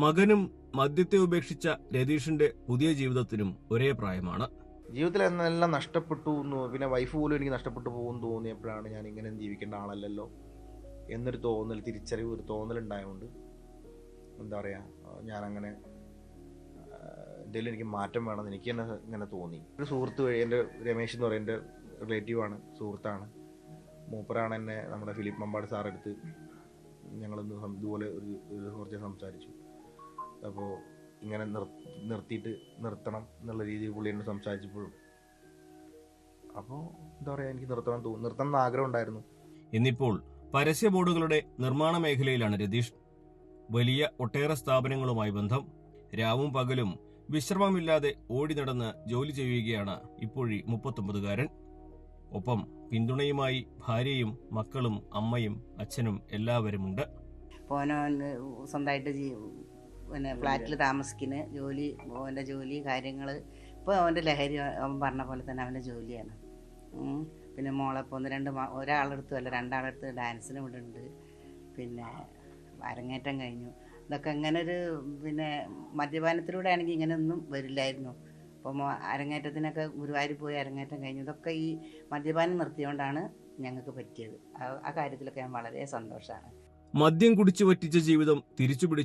മകനും മദ്യത്തെ ഉപേക്ഷിച്ച രതീഷിന്റെ പുതിയ ജീവിതത്തിനും ഒരേ പ്രായമാണ്. ജീവിതത്തിൽ എന്നെല്ലാം നഷ്ടപ്പെട്ടു. പിന്നെ വൈഫ് പോലും എനിക്ക് നഷ്ടപ്പെട്ടു പോകുമെന്ന് തോന്നിയപ്പോഴാണ് ഞാൻ ഇങ്ങനെ ജീവിക്കേണ്ട ആളല്ലല്ലോ എന്നൊരു തോന്നൽ, തിരിച്ചറിവ്, ഒരു തോന്നലുണ്ടായതുകൊണ്ട് എന്താ പറയുക, ഞാനങ്ങനെ എന്തെങ്കിലും എനിക്ക് മാറ്റം വേണമെന്ന് എനിക്ക് തന്നെ ഇങ്ങനെ തോന്നി. ഒരു സുഹൃത്ത് വഴി, എൻ്റെ രമേശ് എന്ന് പറയുന്ന എൻ്റെ റിലേറ്റീവാണ്, സുഹൃത്താണ്. മൂപ്പരാണ് എന്നെ നമ്മുടെ ഫിലിപ്പ് മമ്പാട് സാറെടുത്ത് ഞങ്ങളൊന്ന് ഇതുപോലെ ഒരു കുറച്ച് സംസാരിച്ചു. അപ്പോൾ ഇങ്ങനെ നിർത്തണം എന്നുള്ള രീതിയിൽ പുള്ളി എന്നെ സംസാരിച്ചപ്പോഴും അപ്പോൾ എന്താ പറയുക, എനിക്ക് നിർത്തണം എന്ന് ആഗ്രഹം ഉണ്ടായിരുന്നു. ഇന്നിപ്പോൾ പരസ്യ ബോർഡുകളുടെ നിർമ്മാണ മേഖലയിലാണ് രതീഷ്. വലിയ ഒട്ടേറെ സ്ഥാപനങ്ങളുമായി ബന്ധം. രാവും പകലും വിശ്രമമില്ലാതെ ഓടി നടന്ന് ജോലി ചെയ്യുകയാണ് ഇപ്പോഴീ 39-കാരൻ. ഒപ്പം പിന്തുണയുമായി ഭാര്യയും മക്കളും അമ്മയും അച്ഛനും എല്ലാവരുമുണ്ട്. സ്വന്തമായിട്ട് ഫ്ലാറ്റിൽ താമസിക്കുന്ന അവൻ്റെ ജോലി കാര്യങ്ങൾ ഇപ്പോൾ അവൻ്റെ ലഹരി അവൻ പറഞ്ഞ പോലെ തന്നെ അവൻ്റെ ജോലിയാണ്. പിന്നെ മോളപ്പോൾ ഒരാളെടുത്ത് അല്ല 2 ഡാൻസിന് ഇവിടെ ഉണ്ട്. പിന്നെ അരങ്ങേറ്റം കഴിഞ്ഞു. ഇതൊക്കെ ഇങ്ങനെ ഒരു മദ്യപാനത്തിലൂടെ ആണെങ്കിൽ ഇങ്ങനെയൊന്നും വരില്ലായിരുന്നു. അപ്പം അരങ്ങേറ്റത്തിനൊക്കെ ഗുരുവായൂർ പോയി അരങ്ങേറ്റം കഴിഞ്ഞു. ഇതൊക്കെ ഈ മദ്യപാനം നിർത്തിയോണ്ടാണ് ഞങ്ങൾക്ക് പറ്റിയത്. ആ കാര്യത്തിലൊക്കെ ഞാൻ വളരെ സന്തോഷമാണ്. മദ്യം കുടിച്ചു പറ്റിച്ച ജീവിതം തിരിച്ചുപിടിച്ച്